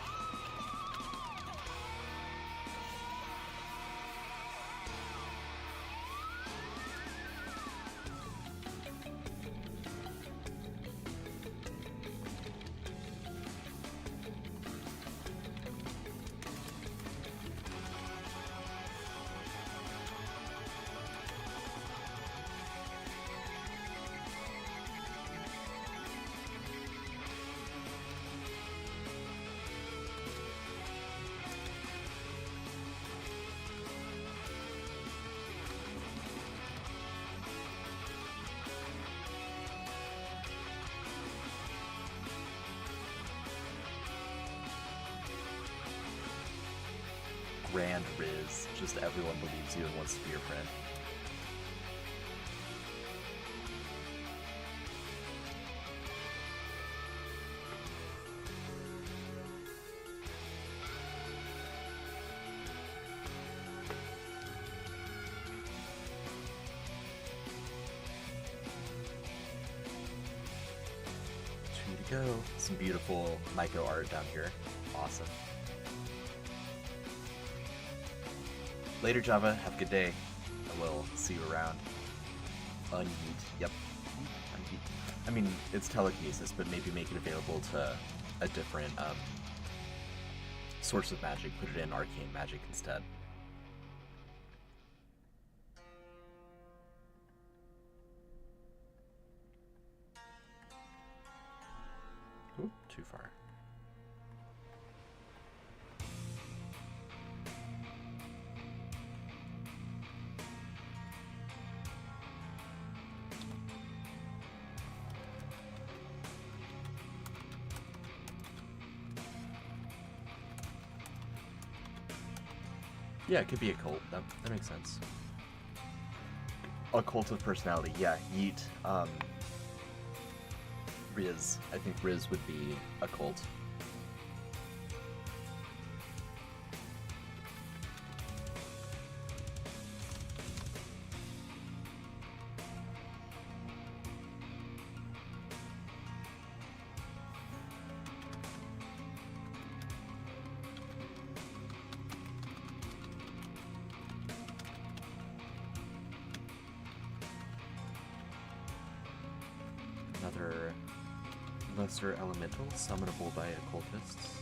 Grand Riz. Just everyone believes you and wants to be your friend. Two to go. Some beautiful Myco art down here. Awesome. Later, Java. Have a good day. I will see you around. Unyeet. Yep. Unyeet. I mean, it's telekinesis, but maybe make it available to a different source of magic. Put it in arcane magic instead. Ooh, too far. Yeah, it could be a cult. That makes sense. A cult of personality. Yeah, Yeet. Riz. I think Riz would be a cult. Another lesser elemental summonable by occultists.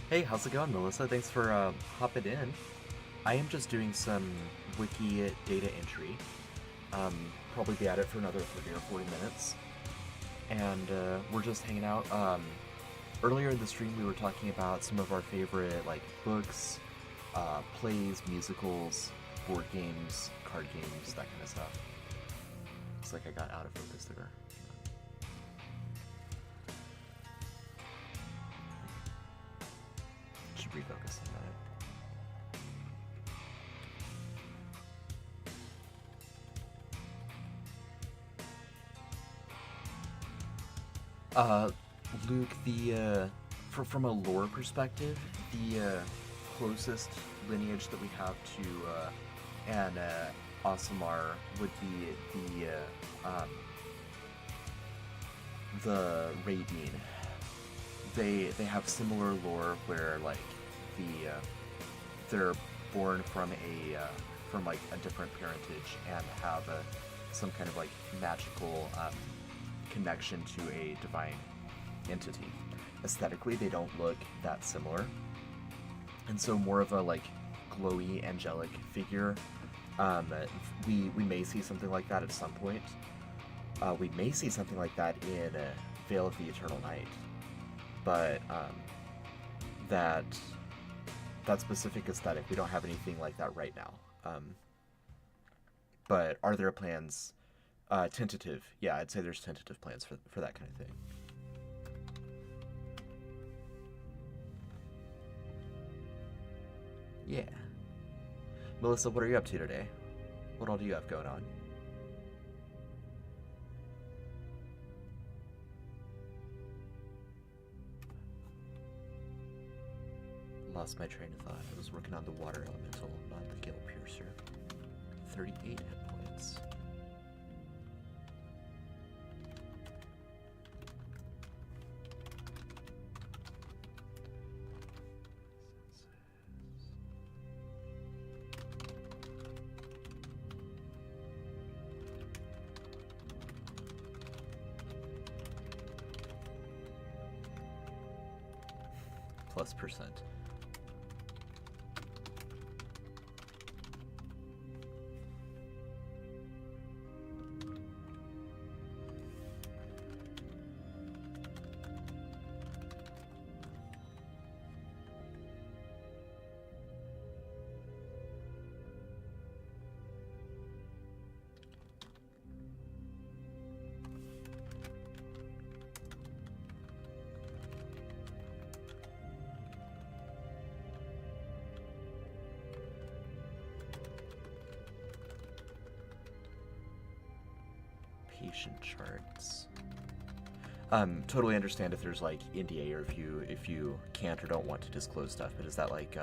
Hey, how's it going, Melissa? Thanks for hopping in. I am just doing some wiki data entry. Probably be at it for another 30 or 40 minutes. And we're just hanging out. Earlier in the stream, we were talking about some of our favorite like books, plays, musicals, board games, card games, that kind of stuff. It's like I got out of focus there. Should refocus on that. Luke, from a lore perspective, the closest lineage that we have to an Aasimar would be the Raideen. They have similar lore where like they're born from like a different parentage and have some kind of like magical connection to a divine entity. Aesthetically, they don't look that similar, and so more of a like glowy angelic figure. We may see something like that at some point. We may see something like that in Veil of the Eternal Night, but that specific aesthetic, we don't have anything like that right now. But are there plans? Tentative, yeah, I'd say there's tentative plans for that kind of thing. Yeah. Melissa, what are you up to today? What all do you have going on? Lost my train of thought. I was working on the water elemental, not the Gale Piercer. 38 hit points. +%. Patient charts. Totally understand if there's like NDA or if you can't or don't want to disclose stuff, but is that like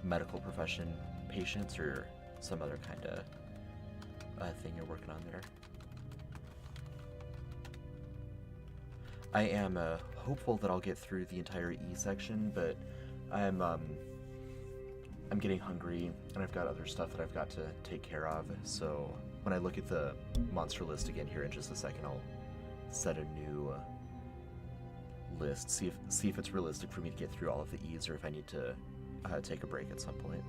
medical profession patients or some other kind of thing you're working on there? I am hopeful that I'll get through the entire E section, but I'm getting hungry and I've got other stuff that I've got to take care of, so when I look at the monster list again here in just a second, I'll set a new list, see if it's realistic for me to get through all of the E's or if I need to take a break at some point.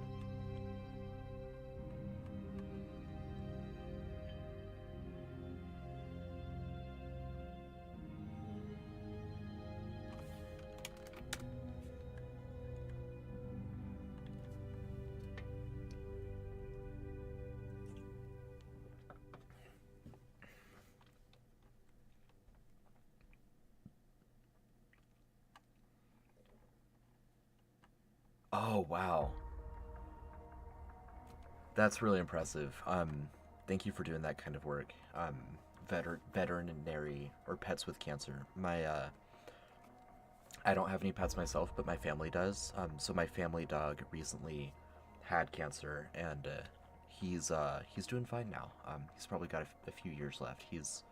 Oh, wow. That's really impressive. Thank you for doing that kind of work. Veterinary or pets with cancer. I don't have any pets myself, but my family does. So my family dog recently had cancer, and he's doing fine now. He's probably got a few years left. He's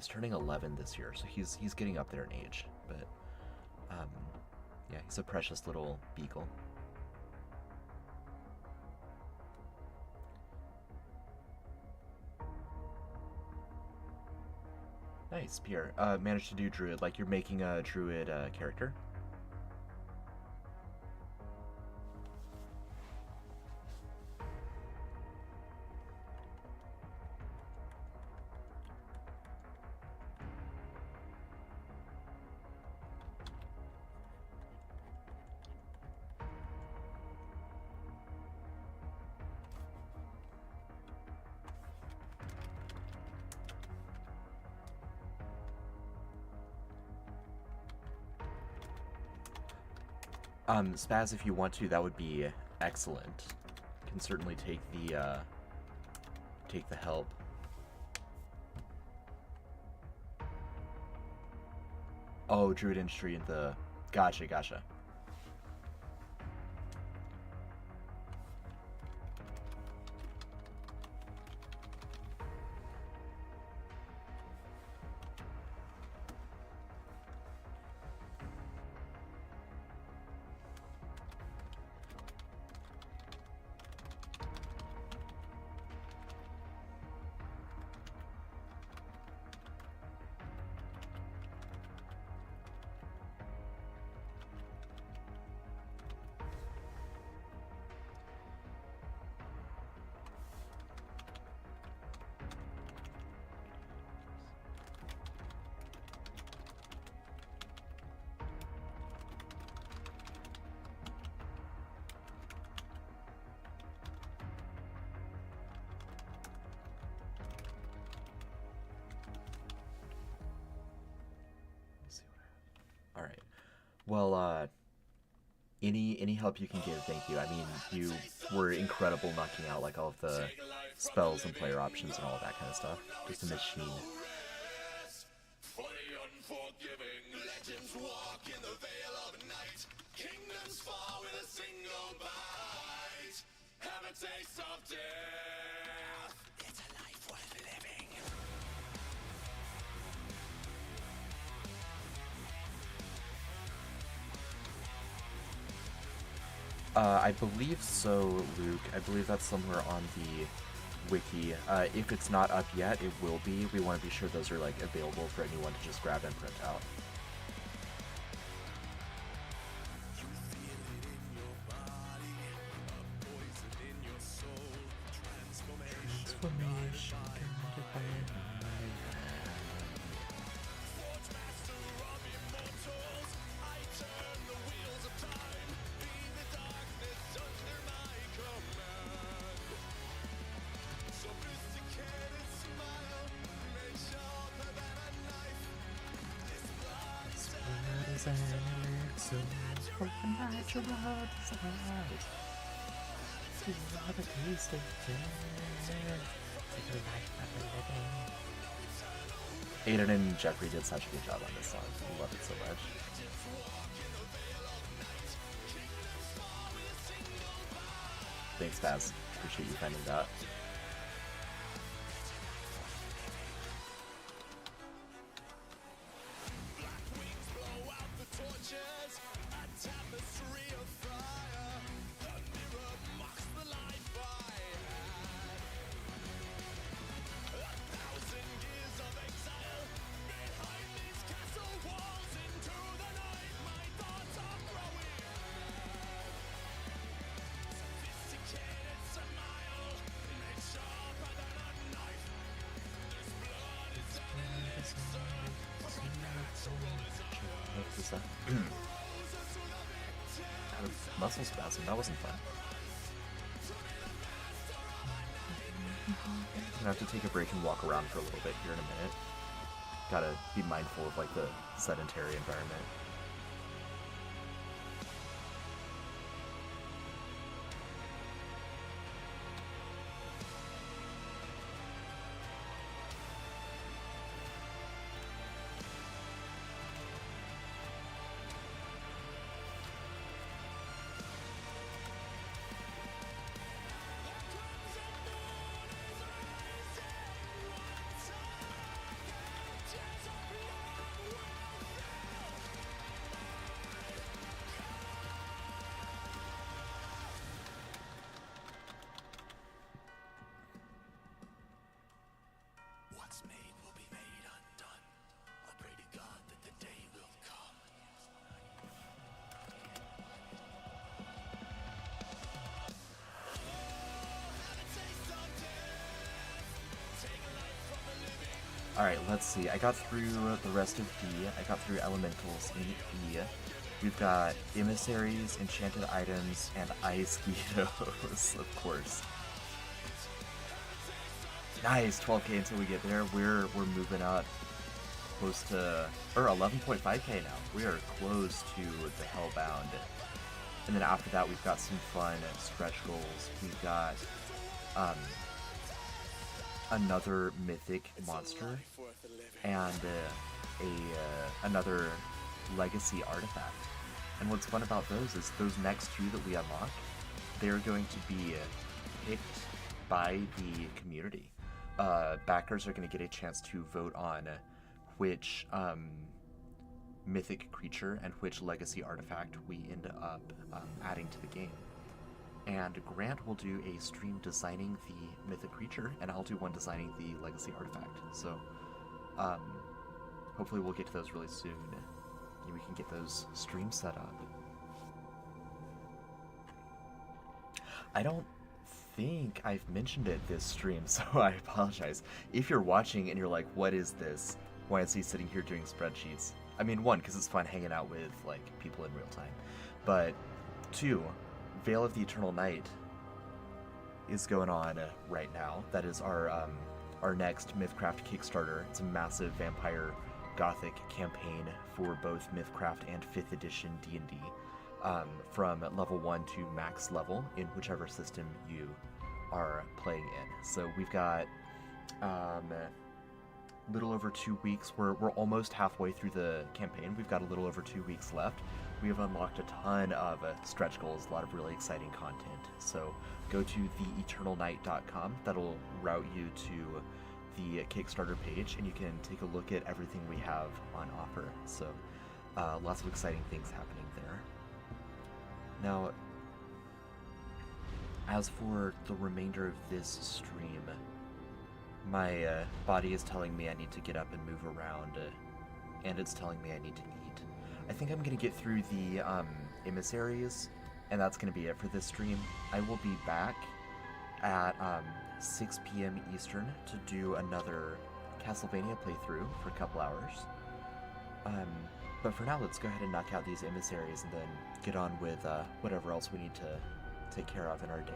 turning 11 this year, so he's getting up there in age. But yeah, he's a precious little beagle. Nice, Pierre. Managed to do druid. Like you're making a druid character? Spaz, if you want to, that would be excellent. Can certainly take the help. Oh, Druid Industry and the... Gotcha. Alright. Well, any help you can give, thank you. I mean, you were incredible knocking out, like, all of the spells and player options and all of that kind of stuff. Just a machine.
For the unforgiving, legends walk in the veil of night. Kingdoms fall with a single bite. Have a taste of death. It's a life worth living.
I believe so, Luke. I believe that's somewhere on the wiki. If it's not up yet, it will be. We want to be sure those are, like, available for anyone to just grab and print out. Transformation. Aiden and Jeffrey did such a good job on this song. I love it so much. Thanks, Baz. Appreciate you finding that. Muscle spasm, that wasn't fun. I'm gonna have to take a break and walk around for a little bit here in a minute. Gotta be mindful of, like, the sedentary environment.
What's made will be made undone. I pray to God that the day will come.
Alright, let's see. I got through the rest of D. I got through elementals in E. We've got emissaries, enchanted items, and ice Gytos, of course. Nice, 12k until we get there. We're moving up close to, or 11.5k now. We are close to the Hellbound And then after that, we've got some fun stretch goals. We've got another mythic monster and another legacy artifact. And what's fun about those is those next two that we unlock, they're going to be picked by the community. Backers are going to get a chance to vote on which mythic creature and which legacy artifact we end up adding to the game. And Grant will do a stream designing the mythic creature, and I'll do one designing the legacy artifact. So hopefully we'll get to those really soon, and we can get those streams set up. I don't think I've mentioned it this stream, so I apologize. If you're watching and you're like, what is this? Why is he sitting here doing spreadsheets? I mean, one, because it's fun hanging out with like people in real time, but two, Veil of the Eternal Night is going on right now. That is our next MythCraft Kickstarter. It's a massive vampire gothic campaign for both MythCraft and 5th edition D&D, from level 1 to max level in whichever system you are playing in. So we've got little over 2 weeks. We're almost halfway through the campaign. We've got a little over 2 weeks left. We have unlocked a ton of stretch goals, a lot of really exciting content. So go to theeternalnight.com. That'll route you to the Kickstarter page, and you can take a look at everything we have on offer. So lots of exciting things happening there. Now, as for the remainder of this stream, my body is telling me I need to get up and move around, and it's telling me I need to eat. I think I'm going to get through the emissaries, and that's going to be it for this stream. I will be back at 6 p.m. Eastern to do another Castlevania playthrough for a couple hours. But for now, let's go ahead and knock out these emissaries and then get on with whatever else we need to take care of in our day.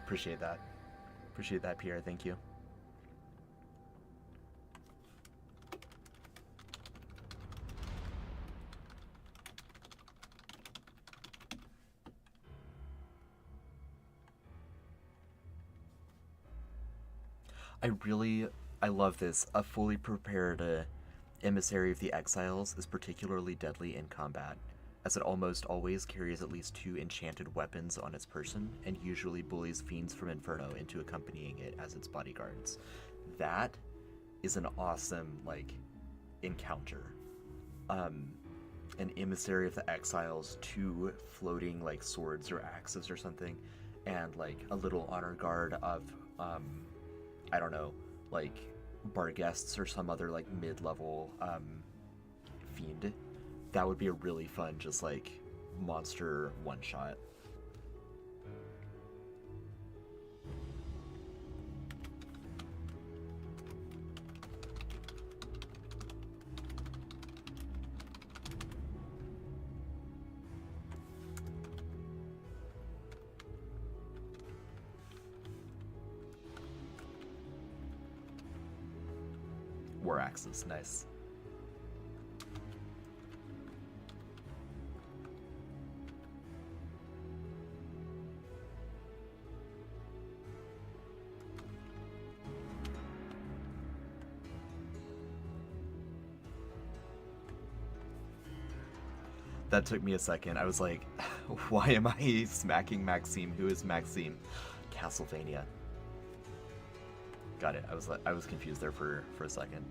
Appreciate that. Appreciate that, Pierre. Thank you. I love this. A fully prepared emissary of the Exiles is particularly deadly in combat, as it almost always carries at least 2 enchanted weapons on its person, and usually bullies fiends from Inferno into accompanying it as its bodyguards. That is an awesome, like, encounter. An emissary of the Exiles, 2 floating, like, swords or axes or something, and, like, a little honor guard of, I don't know, like, Barguests or some other, like, mid-level, fiend. That would be a really fun, just like, monster one-shot. War axes, nice. That took me a second. I was like, why am I smacking Maxime? Who is Maxime? Castlevania. Got it. I was confused there for a second.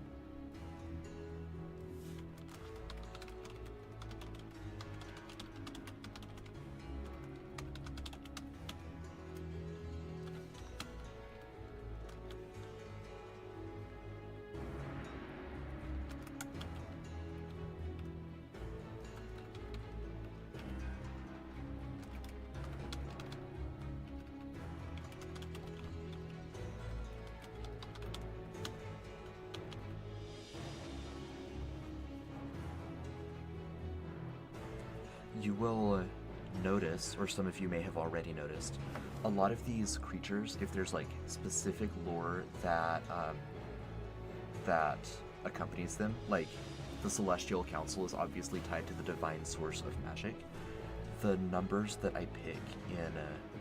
you will notice, or some of you may have already noticed, a lot of these creatures, if there's like specific lore that that accompanies them, like the Celestial Council is obviously tied to the divine source of magic. The numbers that I pick in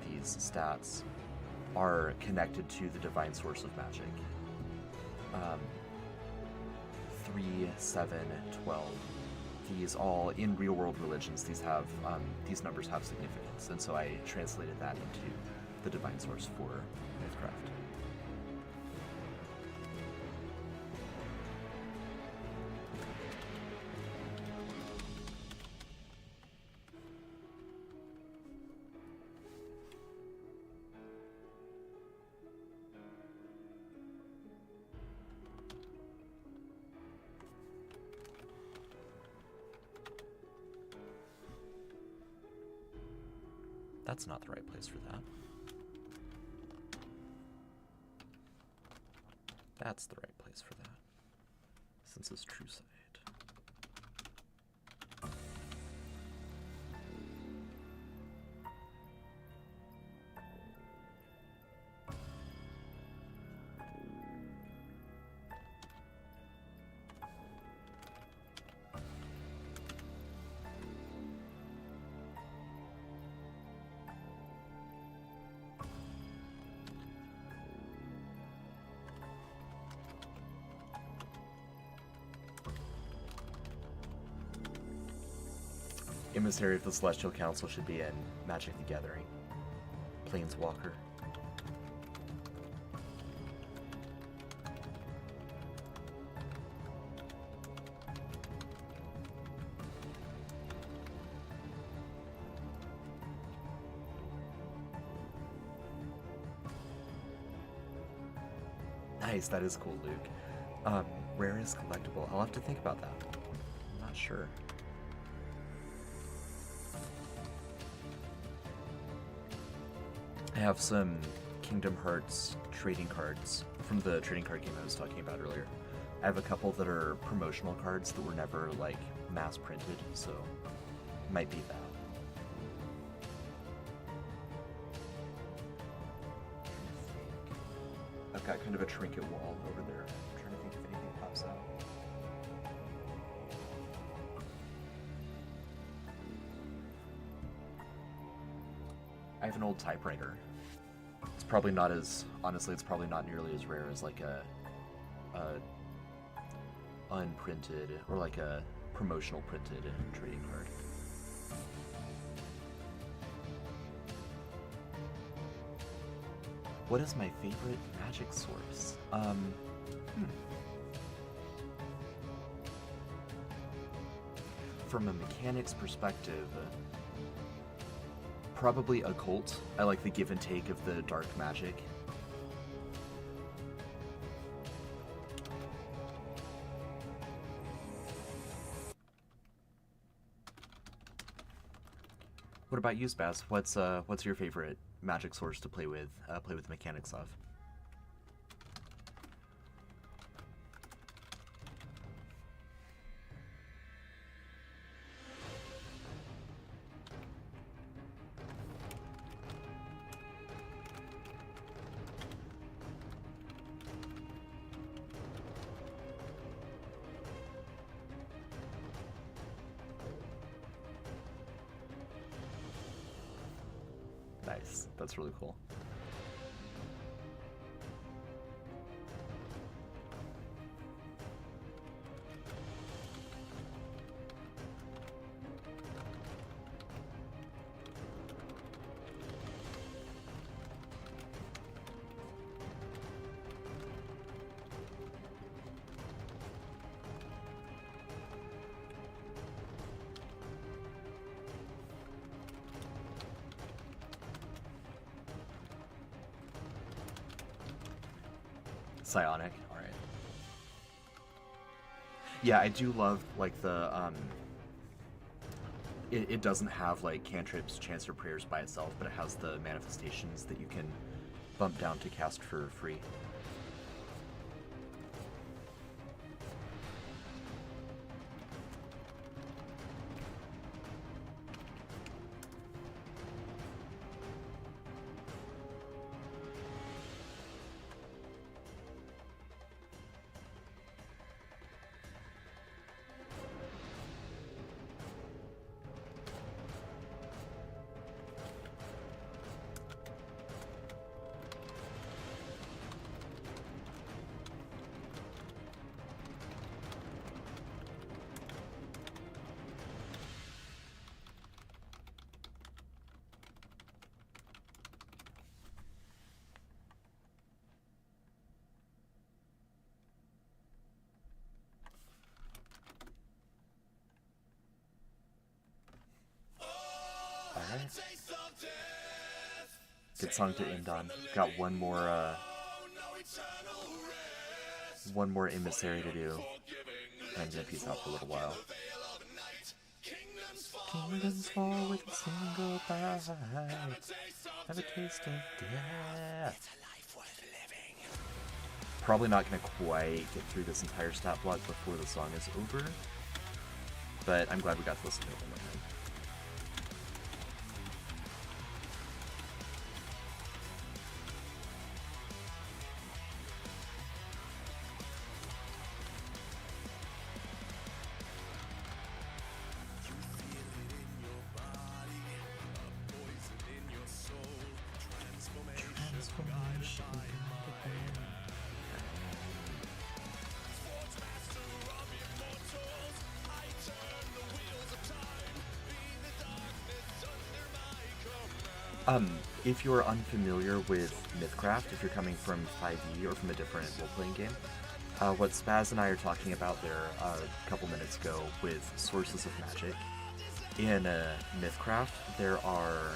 these stats are connected to the divine source of magic. 3, 7, 12. These all, in real world religions, these numbers have significance, and so I translated that into the divine source for MythCraft. That's not the right place for that. That's the right place for that. Since it's true sight. Emissary of the Celestial Council should be in Magic the Gathering. Planeswalker. Nice, that is cool, Luke. Rarest collectible. I'll have to think about that. I'm not sure. I have some Kingdom Hearts trading cards from the trading card game I was talking about earlier. I have a couple that are promotional cards that were never, like, mass printed, so might be that. I've got kind of a trinket wall over there. I'm trying to think if anything pops out. I have an old typewriter. It's probably not as, honestly, it's probably not nearly as rare as like a unprinted or like a promotional printed trading card. What is my favorite magic source? From a mechanics perspective, probably occult. I like the give and take of the dark magic. What about you, Spaz? What's your favorite magic source to play with the mechanics of? Nice. That's really cool. Psionic, alright. Yeah, I do love, like, the, it doesn't have, like, cantrips, chants, or prayers by itself, but it has the manifestations that you can bump down to cast for free. Alright. Good song to end on. Got one more emissary to do. And I'm gonna peace out for a little while. Kingdoms fall with a single bite. Have a taste of death. Probably not gonna quite get through this entire stat block before the song is over, but I'm glad we got to listen to it one more time. If you're unfamiliar with MythCraft, if you're coming from 5e or from a different role-playing game, what Spaz and I are talking about there a couple minutes ago with sources of magic, in MythCraft there are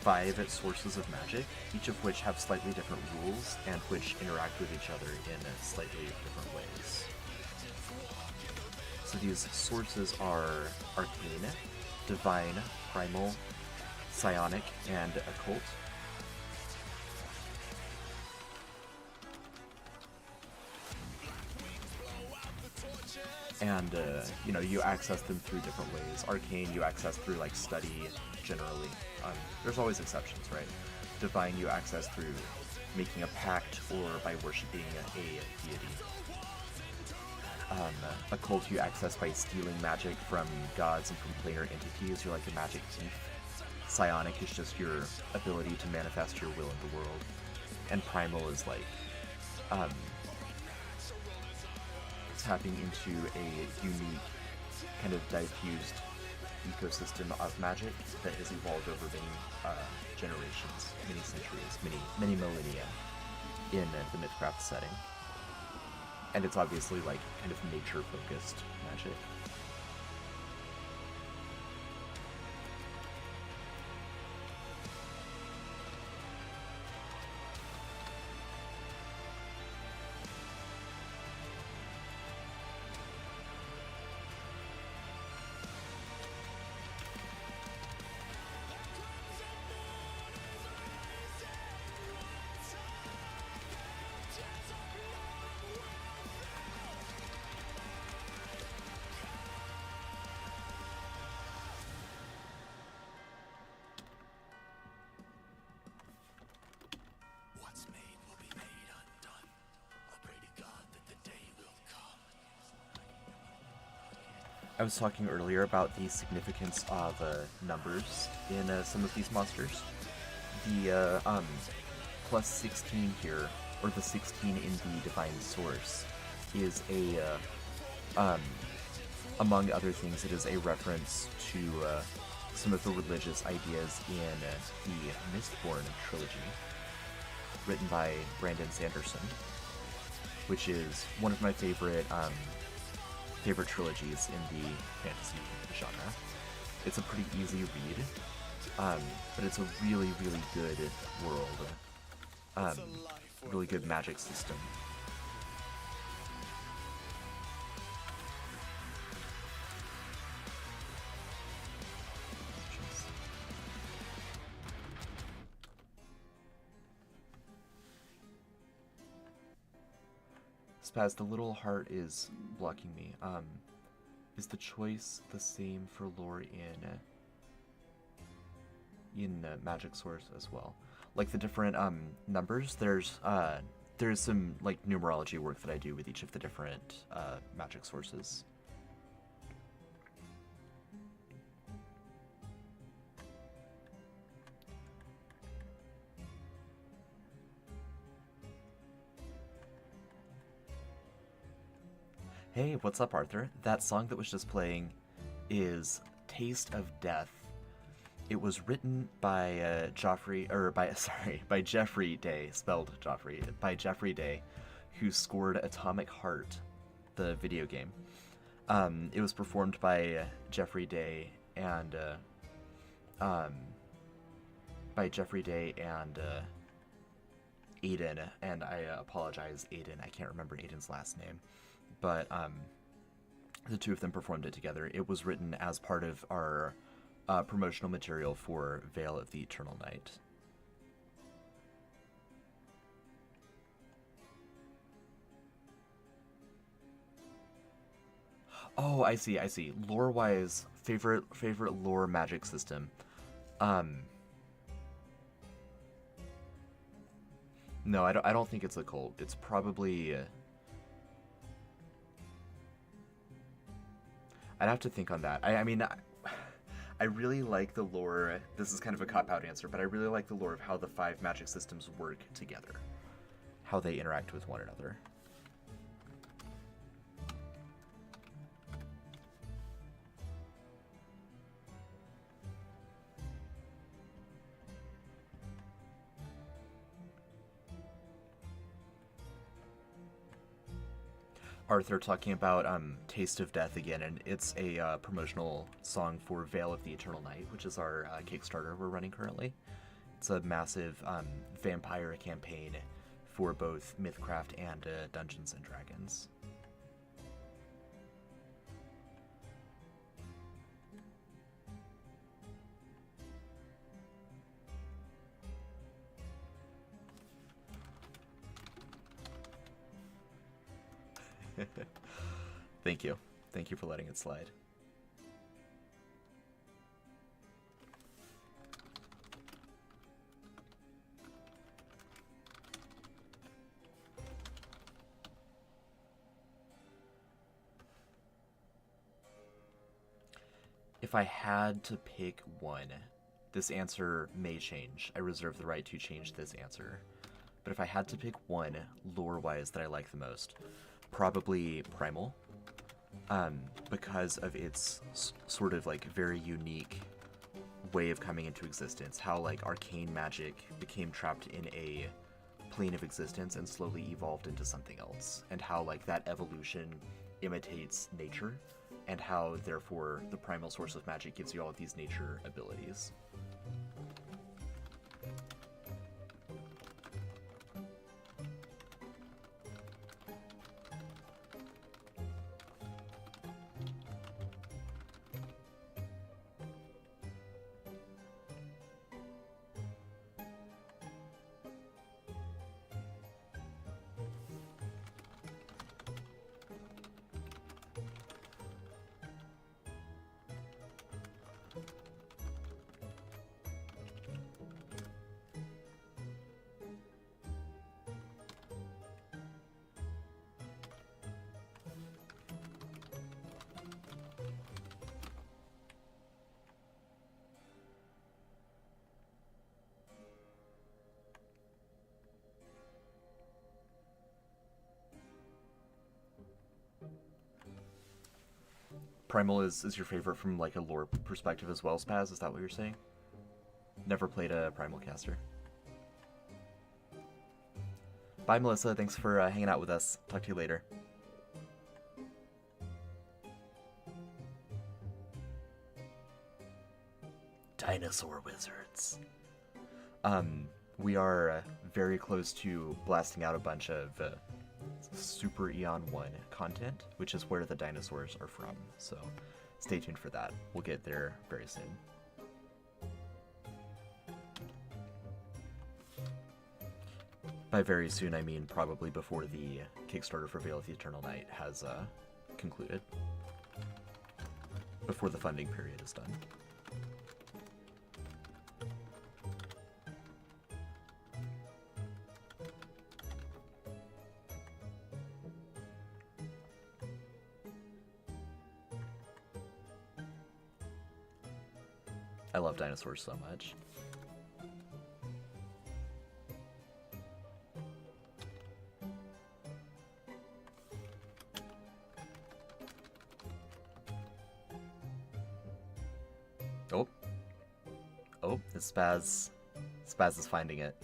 5 sources of magic, each of which have slightly different rules and which interact with each other in slightly different ways. So these sources are arcane, divine, primal, psionic, and occult. And, you access them through different ways. Arcane, you access through, like, study, generally. There's always exceptions, right? Divine, you access through making a pact or by worshipping a deity. Occult, you access by stealing magic from gods and from planar entities. You're like a magic thief. Psionic is just your ability to manifest your will in the world. And primal is like, tapping into a unique, kind of diffused ecosystem of magic that has evolved over many generations, many centuries, many millennia in the MythCraft setting. And it's obviously like kind of nature-focused magic. I was talking earlier about the significance of numbers in some of these monsters. The plus 16 here, or the 16 in the Divine Source, is among other things, it is a reference to some of the religious ideas in the Mistborn trilogy, written by Brandon Sanderson, which is one of my favorite trilogies in the fantasy genre. It's a pretty easy read, but it's a really, really good world, really good magic system. Spaz, the little heart is blocking me. Is the choice the same for lore in Magic Source as well? Like the different numbers, there's some like numerology work that I do with each of the different magic sources. Hey, what's up, Arthur? That song that was just playing is Taste of Death. It was written by by Jeffrey Day, spelled Joffrey, by Jeffrey Day, who scored Atomic Heart, the video game. It was performed by Jeffrey Day and by Jeffrey Day and Aiden, and I apologize, Aiden. I can't remember Aiden's last name, but the two of them performed it together. It was written as part of our promotional material for Veil of the Eternal Night. Oh, I see, I see. Lore-wise, favorite lore magic system. No, I don't think it's a cult. It's probably... I'd have to think on that. I mean, I really like the lore. This is kind of a cop-out answer, but I really like the lore of how the 5 magic systems work together. How they interact with one another. Arthur talking about Taste of Death again, and it's a promotional song for Veil of the Eternal Night, which is our Kickstarter we're running currently. It's a massive vampire campaign for both MythCraft and Dungeons and Dragons. Thank you. Thank you for letting it slide. If I had to pick one, this answer may change. I reserve the right to change this answer. But if I had to pick one lore-wise that I like the most, probably Primal, because of its sort of like very unique way of coming into existence, how like arcane magic became trapped in a plane of existence and slowly evolved into something else, and how like that evolution imitates nature, and how therefore the primal source of magic gives you all of these nature abilities. Primal is your favorite from like a lore perspective as well, Spaz? Is that what you're saying? Never played a Primal caster. Bye, Melissa. Thanks for hanging out with us. Talk to you later. Dinosaur wizards. We are very close to blasting out a bunch of Super Eon 1 content, which is where the dinosaurs are from. So stay tuned for that. We'll get there very soon. By very soon, I mean probably before the Kickstarter for Veil of the Eternal Night has concluded. Before the funding period is done. I love dinosaurs so much. Oh. Oh, it's Spaz. Spaz is finding it.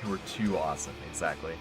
You were too awesome, exactly.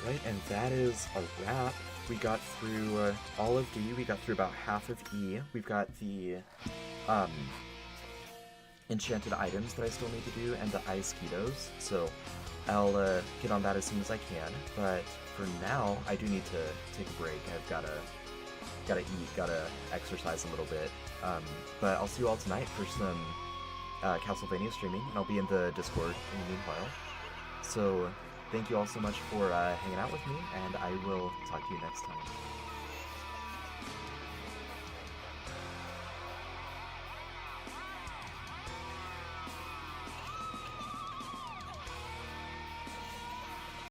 Alright, and that is a wrap. We got through all of D, we got through about half of E. We've got the enchanted items that I still need to do, and the ice ketos, so I'll get on that as soon as I can. But for now, I do need to take a break. I've gotta eat, gotta exercise a little bit. But I'll see you all tonight for some Castlevania streaming, and I'll be in the Discord in the meanwhile. So thank you all so much for hanging out with me, and I will talk to you next time.